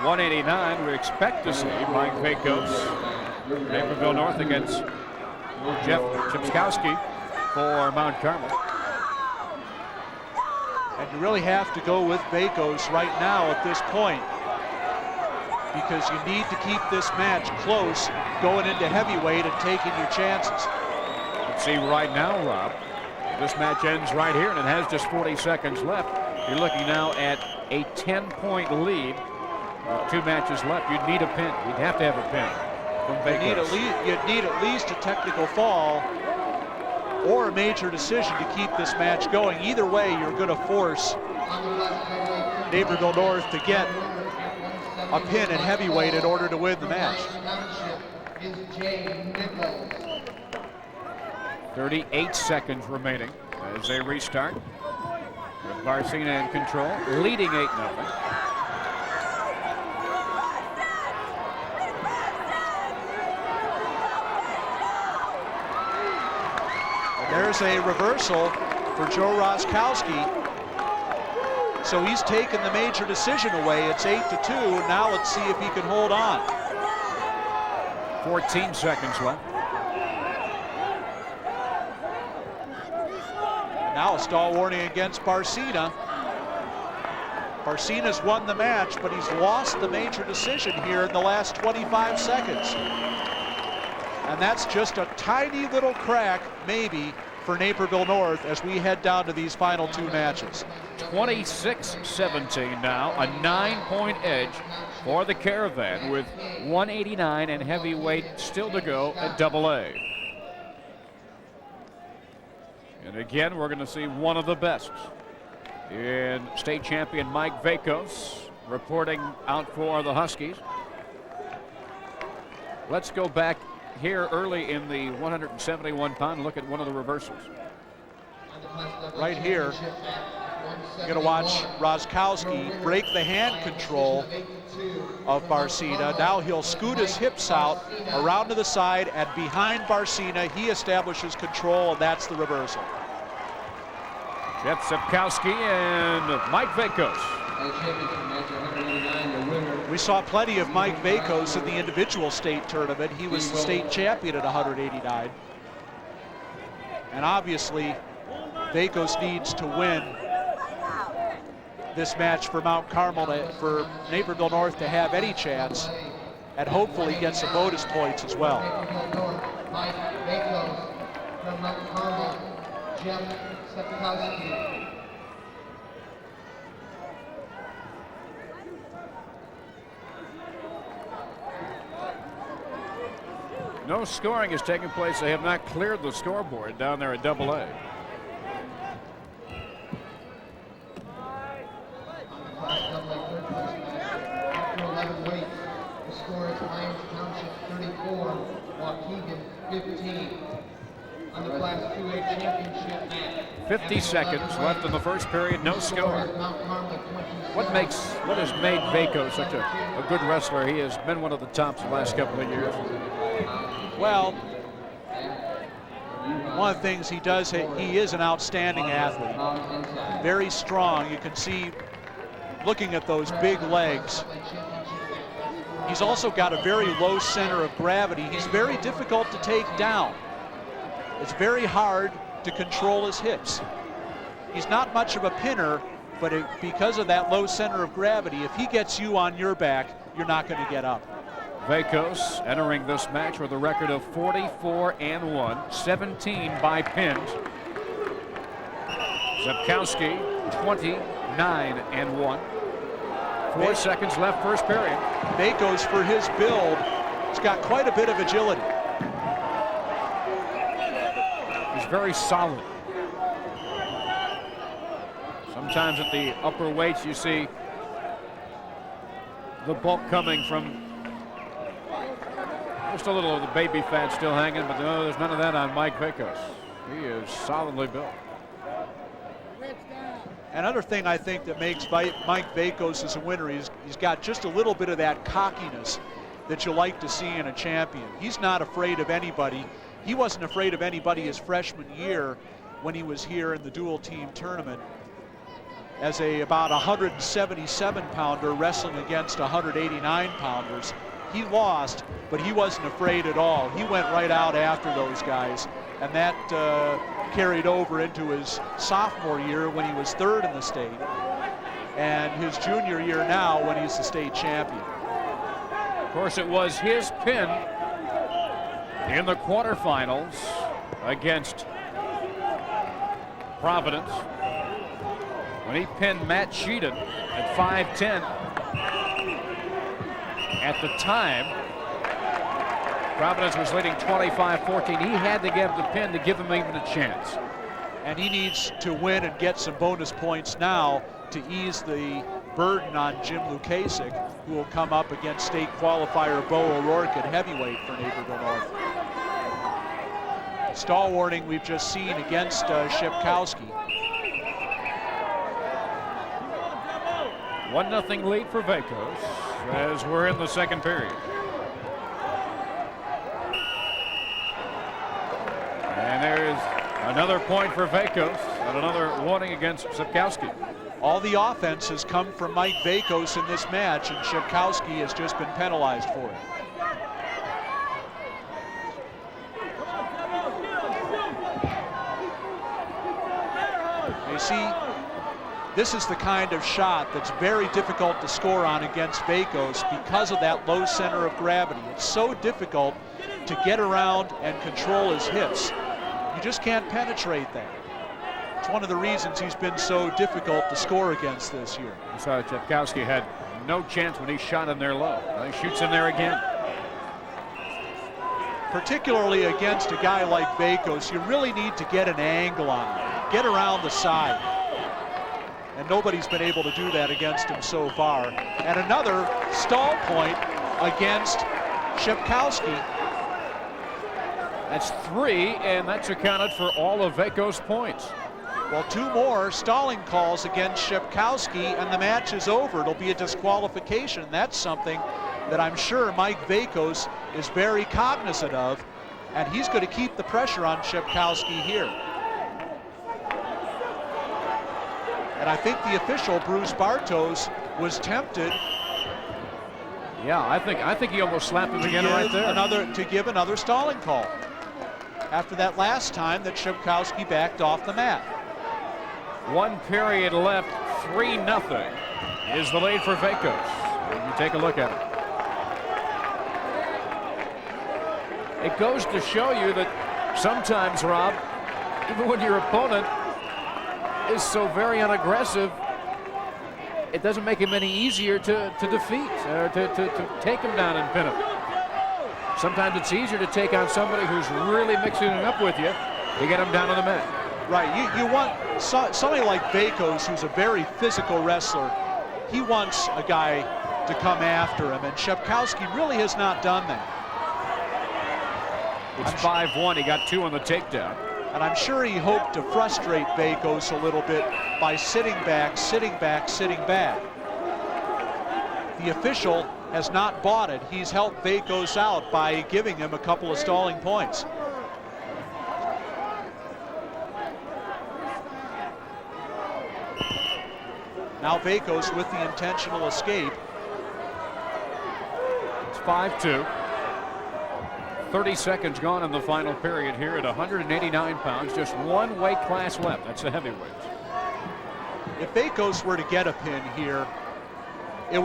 .189, we expect to see Mike Vakos, Naperville North against Jeff Chipskowski for Mount Carmel. And you really have to go with Vakos right now at this point, because you need to keep this match close going into heavyweight and taking your chances. Let's see right now, Rob. This match ends right here, and it has just 40 seconds left. You're looking now at a 10-point lead. With 2 matches left, you'd need a pin. You'd have to have a pin from Vakos. You'd need at least a technical fall or a major decision to keep this match going. Either way, you're going to force Naperville North to get a pin in heavyweight in order to win the match. 38 seconds remaining as they restart. With Barcina in control, leading 8-0. There's a reversal for Joe Roskowski. So he's taken the major decision away. It's 8-2, and now let's see if he can hold on. 14 seconds left. And now a stall warning against Barcina. Barcina's won the match, but he's lost the major decision here in the last 25 seconds. And that's just a tiny little crack, maybe, for Naperville North as we head down to these final 2 matches. 26-17 now, a 9-point edge for the Caravan with 189 and heavyweight still to go at AA. And again, we're going to see one of the best in state champion Mike Vakos reporting out for the Huskies. Let's go back here early in the 171-pound, look at one of the reversals. Right here, you're going to watch Roskowski break the hand control of Barcina. Now he'll scoot his hips out around to the side, and behind Barcina, he establishes control, and that's the reversal. Jeff Sapkowski and Mike Vakos. We saw plenty of Mike Vakos in the individual state tournament. He was the state champion at 189. And obviously, Vakos needs to win this match for Mount Carmel, for Naperville North to have any chance, and hopefully get some bonus points as well. Mike Vakos from Mount Carmel, Jeff Sapkowski. No scoring is taking place. They have not cleared the scoreboard down there at AA. After 11 weights, the score is Lyons Township 34, Waukegan 15. On the Class 2A championship match. 50 seconds left in the first period, no score. What has made Vakos such a good wrestler? He has been one of the tops the last couple of years. Well, one of the things he does, he is an outstanding athlete. Very strong. You can see, looking at those big legs. He's also got a very low center of gravity. He's very difficult to take down. It's very hard to control his hips. He's not much of a pinner, but because of that low center of gravity, if he gets you on your back, you're not going to get up. Vacos entering this match with a record of 44-1, 17 by pins. Zepkowski 29-1. 4 seconds left first period. Vacos, for his build, he's got quite a bit of agility. He's very solid. Sometimes at the upper weights you see the bulk coming from just a little of the baby fat still hanging, but no, there's none of that on Mike Vacos. He is solidly built. Another thing I think that makes Mike Vacos as a winner is he's got just a little bit of that cockiness that you like to see in a champion. He's not afraid of anybody. He wasn't afraid of anybody his freshman year when he was here in the dual team tournament as a about 177 pounder wrestling against 189 pounders. He lost, but he wasn't afraid at all. He went right out after those guys, and that carried over into his sophomore year when he was third in the state, and his junior year now when he's the state champion. Of course, it was his pin in the quarterfinals against Providence when he pinned Matt Sheehan at 5'10". At the time, Providence was leading 25-14. He had to get the pin to give him even a chance. And he needs to win and get some bonus points now to ease the burden on Jim Lukasik, who will come up against state qualifier Bo O'Rourke at heavyweight for Naperville North. Stall warning we've just seen against Shepkowski. 1-0 lead for Vacos as we're in the second period. And there's another point for Vacos and another warning against Zepkowski. All the offense has come from Mike Vacos in this match, and Shepkowski has just been penalized for it. You see, this is the kind of shot that's very difficult to score on against Vacos because of that low center of gravity. It's so difficult to get around and control his hips. You just can't penetrate that. It's one of the reasons he's been so difficult to score against this year. I saw Zepkowski had no chance when he shot in there low. He shoots in there again. Particularly against a guy like Vacos, you really need to get an angle on him, get around the side. And nobody's been able to do that against him so far. And another stall point against Shepkowski. That's 3, and that's accounted for all of Vacos' points. Well, 2 more stalling calls against Shepkowski, and the match is over. It'll be a disqualification. That's something that I'm sure Mike Vacos is very cognizant of, and he's going to keep the pressure on Shepkowski here. And I think the official, Bruce Bartos, was tempted. Yeah, I think he almost slapped him again right there. To give another stalling call after that last time that Shepkowski backed off the mat. 1 period left, 3-0 is the lead for Vacos. You take a look at it. It goes to show you that sometimes, Rob, even when your opponent is so very unaggressive, it doesn't make him any easier to defeat or to take him down and pin him. Sometimes it's easier to take on somebody who's really mixing it up with you to get him down on the mat. Right, you want somebody like Vacos, who's a very physical wrestler. He wants a guy to come after him, and Shepkowski really has not done that. It's 5-1, he got 2 on the takedown. And I'm sure he hoped to frustrate Vacos a little bit by sitting back, sitting back, sitting back. The official has not bought it. He's helped Vacos out by giving him a couple of stalling points. Now Vacos with the intentional escape. It's 5-2. 30 seconds gone in the final period here at 189 pounds. Just 1 weight class left. That's the heavyweights. if Vacos were to get a pin here, they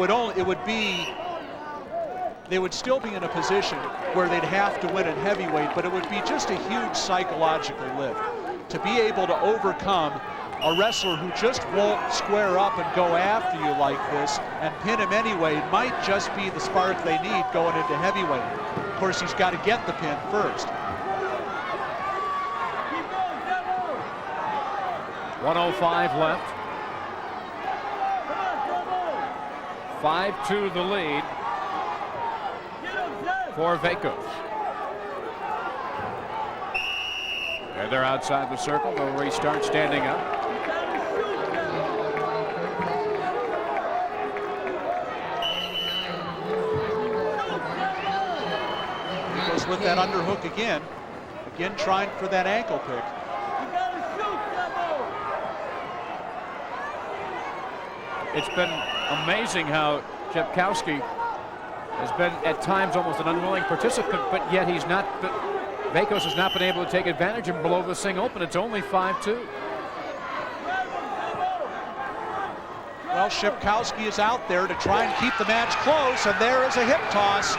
would still be in a position where they'd have to win at heavyweight, but it would be just a huge psychological lift to be able to overcome a wrestler who just won't square up and go after you like this and pin him anyway. Might just be the spark they need going into heavyweight. Of course, he's got to get the pin first. 1:05 left. 5-2 the lead for Vacos. And they're outside the circle. They'll restart standing up. Goes with that underhook again. Again trying for that ankle pick. It's been amazing how Jepkowski has been at times almost an unwilling participant, but yet he's not. Vacos has not been able to take advantage and blow this thing open. It's only 5-2. Well, Shipkowski is out there to try and keep the match close, and there is a hip toss.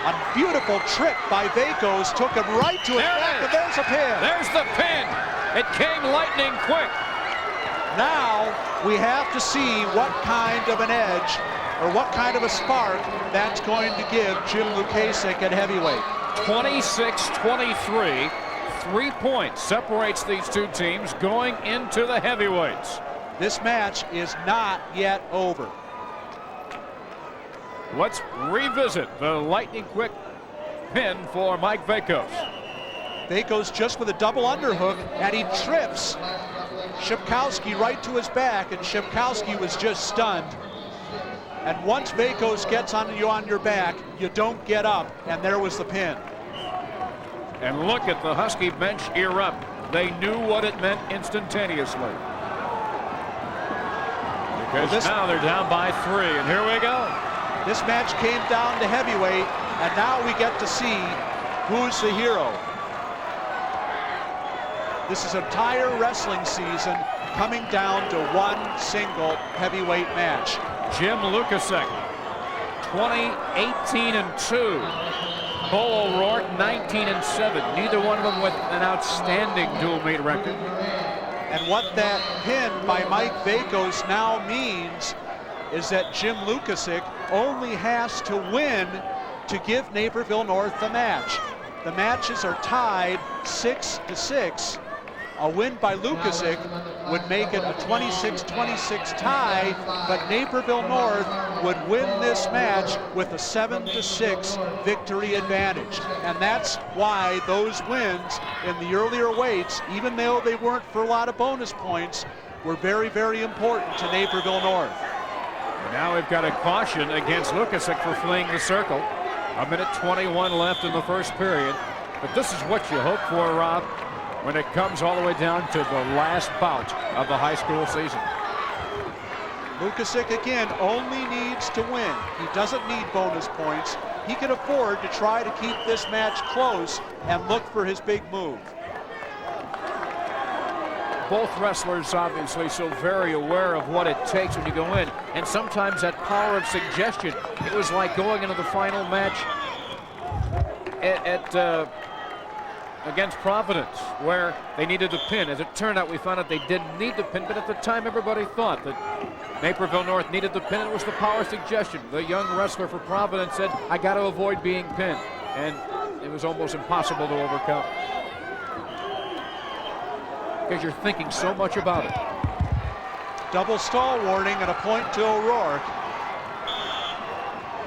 A beautiful trick by Vacos, took him right to his back, and there's a pin. There's the pin. It came lightning quick. Now we have to see what kind of an edge or what kind of a spark that's going to give Jim Lukasik at heavyweight. 26-23, 3 points separates these two teams going into the heavyweights. This match is not yet over. Let's revisit the lightning quick pin for Mike Vacos. Vacos just with a double underhook, and he trips Shipkowski right to his back, and Shipkowski was just stunned. And once Vacos gets on you on your back, you don't get up, and there was the pin. And look at the Husky bench erupt. They knew what it meant instantaneously. Because now they're down by 3, and here we go. This match came down to heavyweight, and now we get to see who's the hero. This is an entire wrestling season coming down to one single heavyweight match. Jim Lukasik, 20-18-2. Bull O'Rourke, 19-7. Neither one of them with an outstanding dual meet record. And what that pin by Mike Vacos now means is that Jim Lukasik only has to win to give Naperville North the match. The matches are tied 6-6. A win by Lukasik would make it a 26-26 tie, but Naperville North would win this match with a 7-6 victory advantage. And that's why those wins in the earlier weights, even though they weren't for a lot of bonus points, were very, very important to Naperville North. Now we've got a caution against Lukasik for fleeing the circle. 1:21 left in the first period. But this is what you hope for, Rob, when it comes all the way down to the last bout of the high school season. Lukasik again only needs to win. He doesn't need bonus points. He can afford to try to keep this match close and look for his big move. Both wrestlers obviously so very aware of what it takes when you go in, and sometimes that power of suggestion. It was like going into the final match against Providence, where they needed the pin. As it turned out, we found out they didn't need the pin, but at the time everybody thought that Naperville North needed the pin. It was the power suggestion. The young wrestler for Providence said, I got to avoid being pinned, and it was almost impossible to overcome because you're thinking so much about it. Double stall warning and a point to O'Rourke.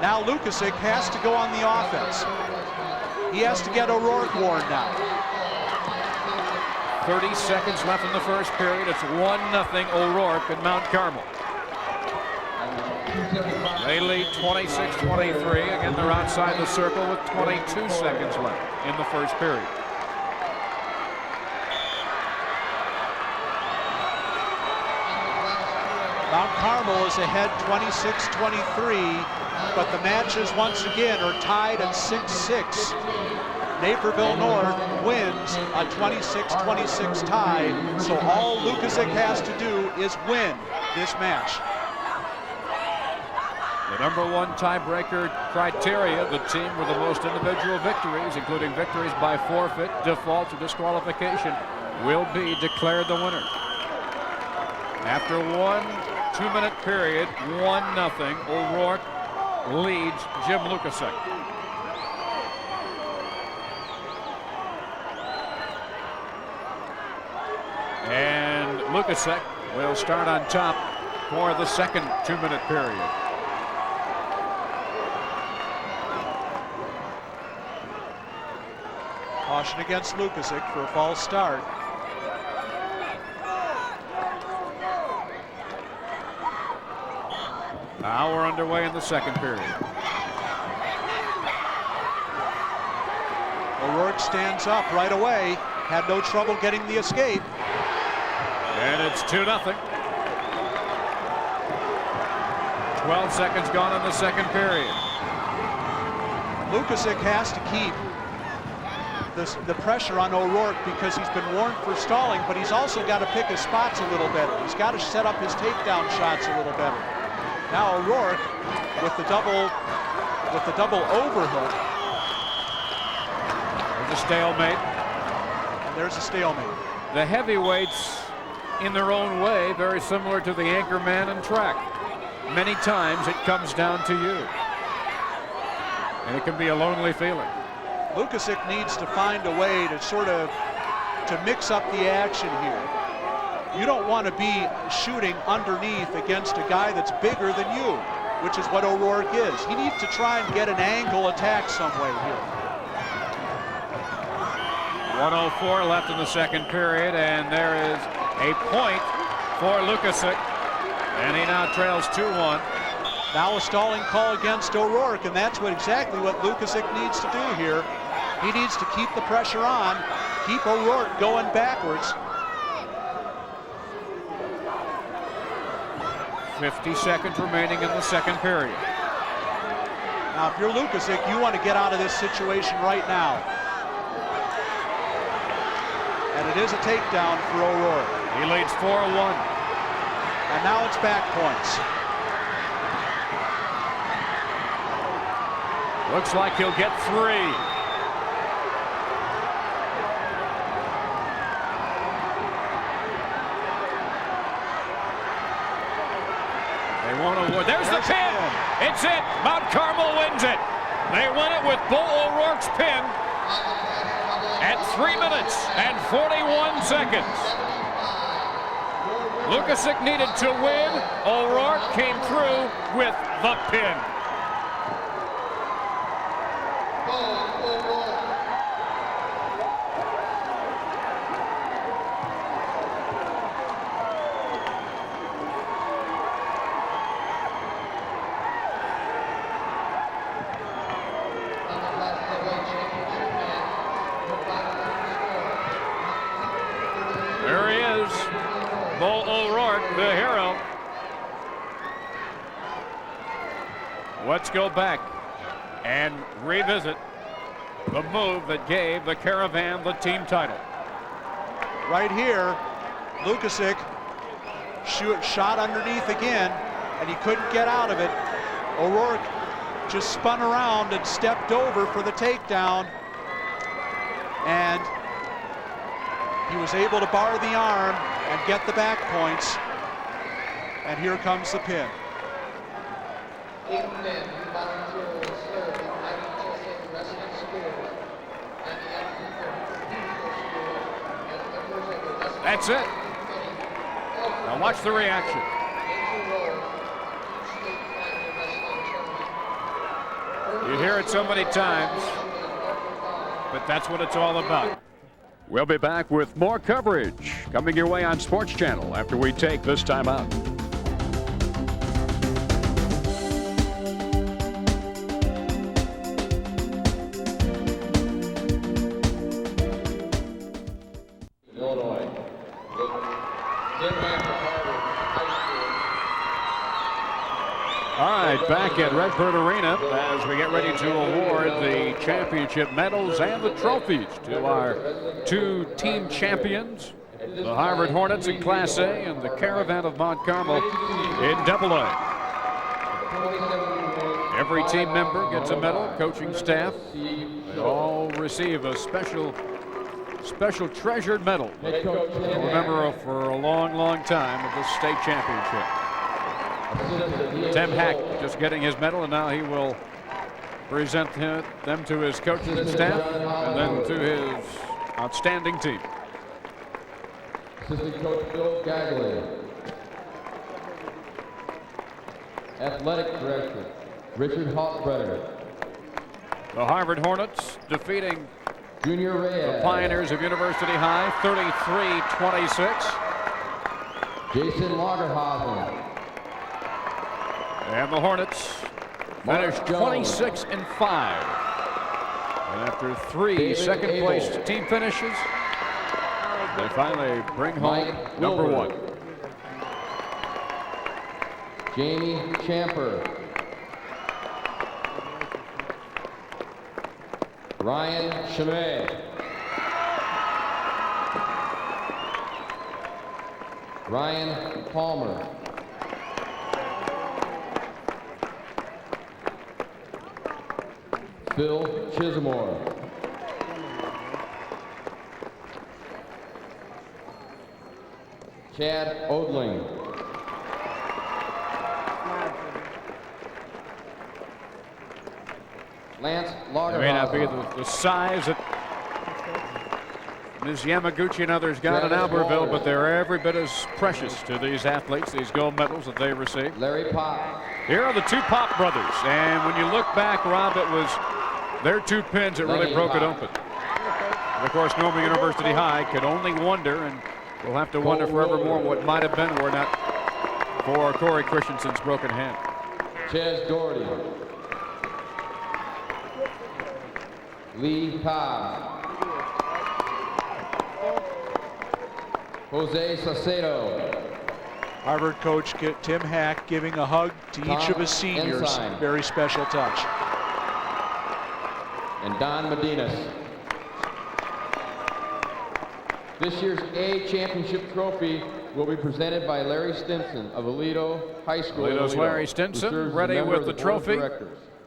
Now Lukasik has to go on the offense. He has to get O'Rourke warned now. 30 seconds left in the first period. It's 1-0 O'Rourke at Mount Carmel. They lead 26-23. Again, they're outside the circle with 22 seconds left in the first period. Mount Carmel is ahead 26-23, but the matches once again are tied at 6-6. Naperville North wins a 26-26 tie, so all Lukasik has to do is win this match. The number one tiebreaker criteria, the team with the most individual victories, including victories by forfeit, default, or disqualification, will be declared the winner. After one 2-minute period, 1-0, O'Rourke leads Jim Lukasik. And Lukasik will start on top for the second 2-minute period. Caution against Lukasik for a false start. Now we're underway in the second period. O'Rourke stands up right away. Had no trouble getting the escape. And it's 2-0. 12 seconds gone in the second period. Lukasik has to keep the pressure on O'Rourke because he's been warned for stalling, but he's also got to pick his spots a little better. He's got to set up his takedown shots a little better. Now O'Rourke with the double overhook. There's a stalemate. And there's a stalemate. The heavyweights, in their own way, very similar to the anchor man in track. Many times it comes down to you. And it can be a lonely feeling. Lukasik needs to find a way to mix up the action here. You don't want to be shooting underneath against a guy that's bigger than you, which is what O'Rourke is. He needs to try and get an angle attack some way here. 1:04 left in the second period, and there is a point for Lukasik, and he now trails 2-1. Now a stalling call against O'Rourke, and that's exactly what Lukasik needs to do here. He needs to keep the pressure on, keep O'Rourke going backwards. 50 seconds remaining in the second period. Now, if you're Lukasik, you want to get out of this situation right now. And it is a takedown for O'Rourke. He leads 4-1. And now it's back points. Looks like he'll get 3. There's the pin. It's it. Mount Carmel wins it. They win it with Bull O'Rourke's pin at 3 minutes and 41 seconds. Lukasik needed to win. O'Rourke came through with the pin. Bull O'Rourke, the hero. Let's go back and revisit the move that gave the Caravan the team title. Right here, Lukasik shot underneath again, and he couldn't get out of it. O'Rourke just spun around and stepped over for the takedown, and he was able to bar the arm and get the back points. And here comes the pin. That's it. Now watch the reaction. You hear it so many times, but that's what it's all about. We'll be back with more coverage coming your way on Sports Channel after we take this time out. Illinois. Jim Harvard High All right, back at Redbird Arena as we get ready to award the championship medals and the trophies to our two team champions, the Harvard Hornets in Class A and the Caravan of Mount Carmel in AA. Every team member gets a medal, coaching staff. They all receive a special treasured medal. They'll remember for a long, long time of the state championship. Tim Hack just getting his medal, and now he will present them to his coaches and staff, and then to his outstanding team. Assistant Coach Bill Gagley. Athletic Director Richard Hoffbreder. The Harvard Hornets defeating Junior Reyes. the Pioneers of University High 33-26. Jason Lagerhausen. And the Hornets finished 26-5. And after three second-place team finishes, they finally bring home number one. Jamie Champer. Ryan Chemay. Ryan Palmer. Phil Chismore. Chad Odling. Lance Lagerhausen. It may not be the size that Ms. Yamaguchi and others got in Albertville, but they're every bit as precious to these athletes, these gold medals that they received. Larry Pop. Here are the two Pop brothers, and when you look back, Rob, it was their two pins that really broke it open. And of course, Normal University High could only wonder, and we'll have to wonder forevermore what might have been were not for Corey Christensen's broken hand. Ches Doherty. Lee Cobb. Jose Saucedo. Harvard coach Tim Hack giving a hug to each of his seniors. Ensign. Very special touch. And Don Medinas. This year's A championship trophy will be presented by Larry Stinson of Aledo High School. Aledo's Larry Stinson ready with the trophy.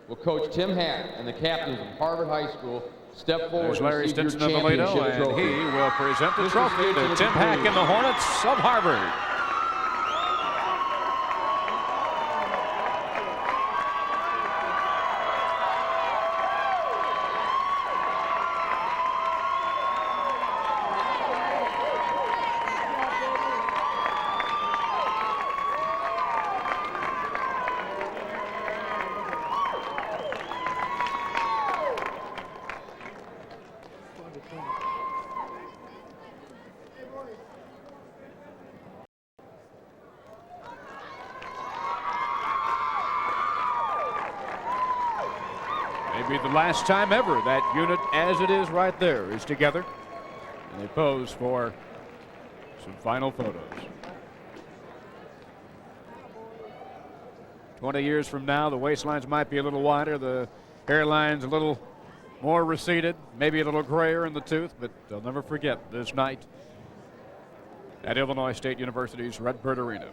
Will Coach Tim Hack and the captains of Harvard High School step forward. There's Larry and receive Stinson your of Aledo, championship and trophy. he will present the This is trophy due to to the Tim Hack degree. and the Hornets of Harvard. Maybe the last time ever that unit, as it is right there, is together. And they pose for some final photos. 20 years from now, the waistlines might be a little wider, the hairlines a little more receded, maybe a little grayer in the tooth, but they'll never forget this night at Illinois State University's Redbird Arena.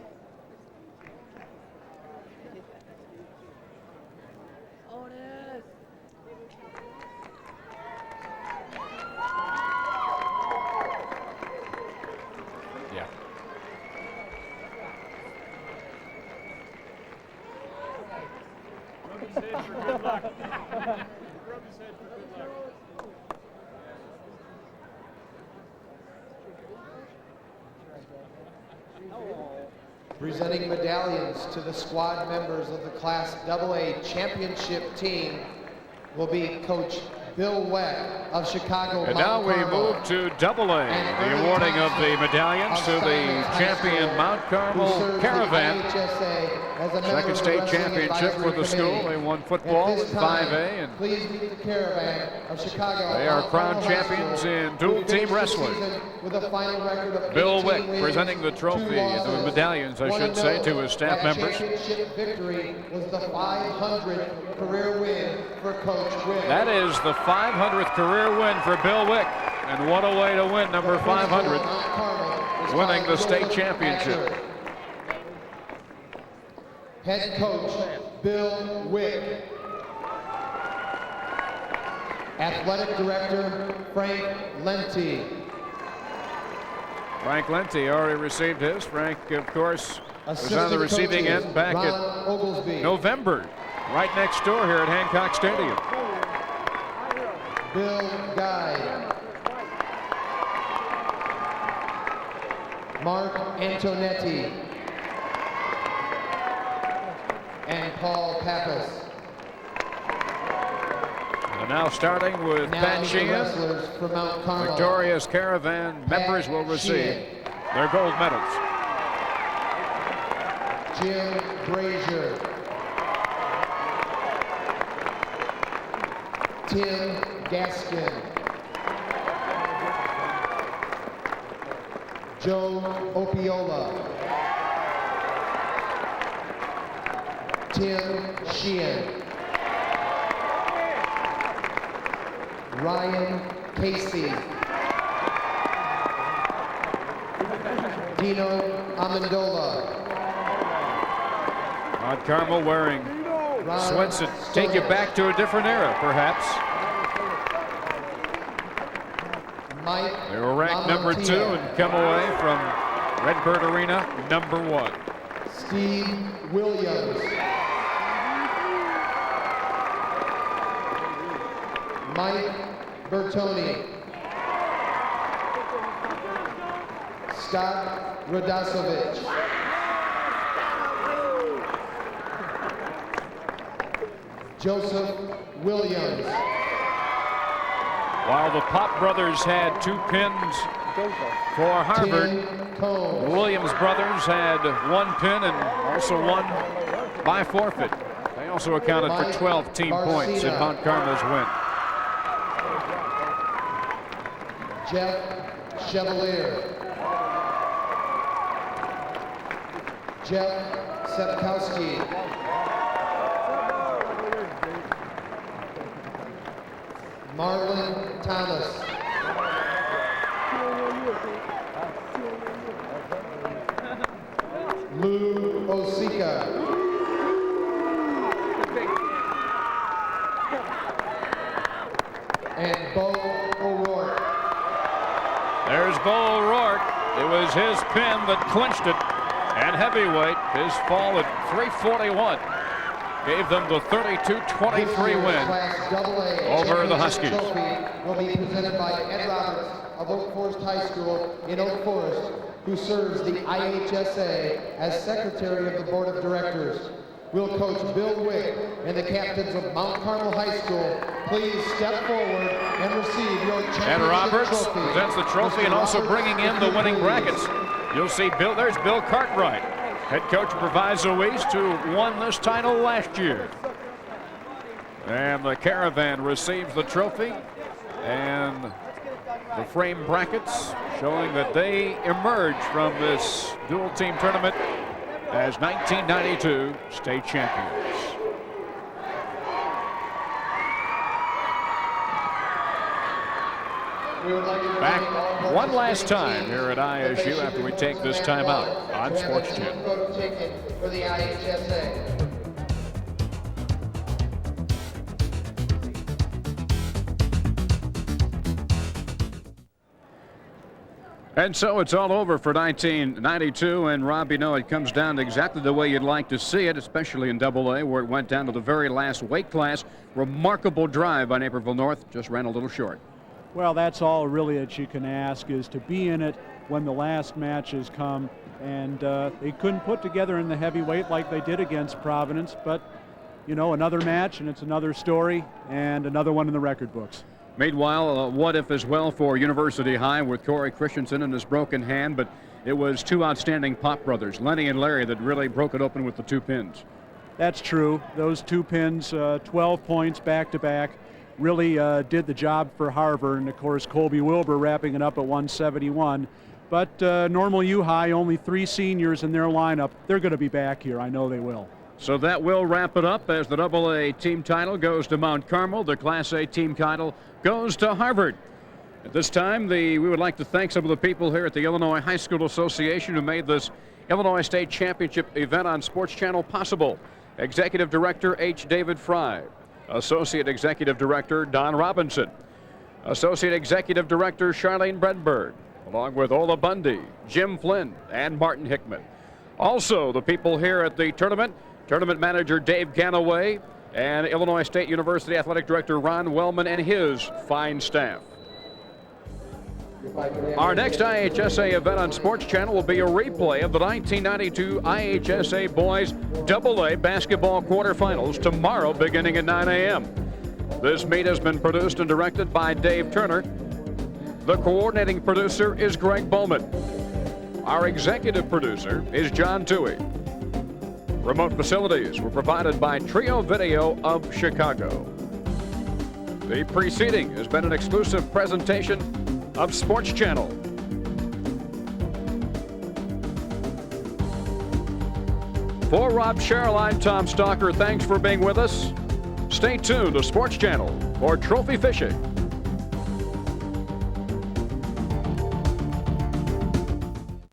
Presenting medallions to the squad members of the Class AA championship team will be Coach Bill Weck of Chicago. And now we move to Double-A, the awarding of the medallions to the champion Mount Carmel Caravan. Second state championship for the school. They won football in 5A, and please meet the Caravan of Chicago. They are crowned champions in dual team wrestling. With a final record of Bill Wick presenting the trophy, the medallions, I should say, to his staff members. Championship victory was the 500th career win for Coach Wick. That is the 500th career win for Bill Wick, and what a way to win number 500, winning the state championship. Head coach Bill Wick. Athletic director Frank Lenti. Frank Lenti already received his. Frank, of course, was on the receiving end back in November, right next door here at Hancock Stadium. Bill Guy. Mark Antonetti. And Paul Pappas. And now starting with Pat Sheehan, victorious Caravan members will receive their gold medals. Jim Brazier. Tim Gaskin. Joe Opiola. Tim Sheehan. Ryan Casey. Dino Amendola. Mount Carmel wearing sweats that take you back to a different era, perhaps. Mike They were ranked number 2 and come away from Redbird Arena number 1. Steve Williams. Mike Bertoni. Scott Radosovich. Joseph Williams. While the Pop brothers had 2 pins for Harvard, the Williams brothers had 1 pin and also 1 by forfeit. They also accounted for 12 team points in Mount Carmel's win. Jeff Chevalier. Jeff Sepkowski. Marlon Thomas. Lou Osika. And Bo O'Rourke. There's Bo O'Rourke. It was his pin that clinched it. And heavyweight, his fall at 341 gave them the 32-23 win over the Huskies. Will be presented by Ed Roberts of Oak Forest High School in Oak Forest, who serves the IHSA as secretary of the board of directors. Will coach Bill Wick and the captains of Mount Carmel High School please step forward and receive your championship Ed Roberts trophy. presents the trophy and also bringing in the winning brackets. You'll see there's Bill Cartwright, head coach of Proviso East, who won this title last year. And the Caravan receives the trophy and the frame brackets showing that they emerged from this dual team tournament as 1992 state champions. Back one last time here at ISU after we take this time out on Sports Channel. For the IHSA. And so it's all over for 1992, and Rob, you know, it comes down to exactly the way you'd like to see it, especially in Double-A, where it went down to the very last weight class. Remarkable drive by Naperville North, just ran a little short. Well, that's all really that you can ask, is to be in it when the last matches come, and they couldn't put together in the heavyweight like they did against Providence, but you know, another match, and it's another story and another one in the record books. Meanwhile, what if as well for University High with Corey Christensen and his broken hand, but it was two outstanding Pop brothers, Lenny and Larry, that really broke it open with the 2 pins. That's true. Those 2 pins, 12 points back-to-back, really did the job for Harvard. And, of course, Colby Wilbur wrapping it up at 171. But Normal U High, only 3 seniors in their lineup. They're going to be back here. I know they will. So that will wrap it up as the AA team title goes to Mount Carmel. The Class A team title goes to Harvard. At this time, we would like to thank some of the people here at the Illinois High School Association who made this Illinois State Championship event on Sports Channel possible. Executive Director H. David Fry. Associate Executive Director Don Robinson. Associate Executive Director Charlene Bredberg, along with Ola Bundy, Jim Flynn, and Martin Hickman. Also, the people here at the tournament manager Dave Ganaway, and Illinois State University Athletic Director Ron Wellman and his fine staff. Our next IHSA event on Sports Channel will be a replay of the 1992 IHSA Boys AA Basketball Quarterfinals tomorrow beginning at 9 a.m. This meet has been produced and directed by Dave Turner. The coordinating producer is Greg Bowman. Our executive producer is John Toohey. Remote facilities were provided by Trio Video of Chicago. The preceding has been an exclusive presentation of Sports Channel. For Rob Sherrill, I'm Tom Stalker. Thanks for being with us. Stay tuned to Sports Channel for trophy fishing.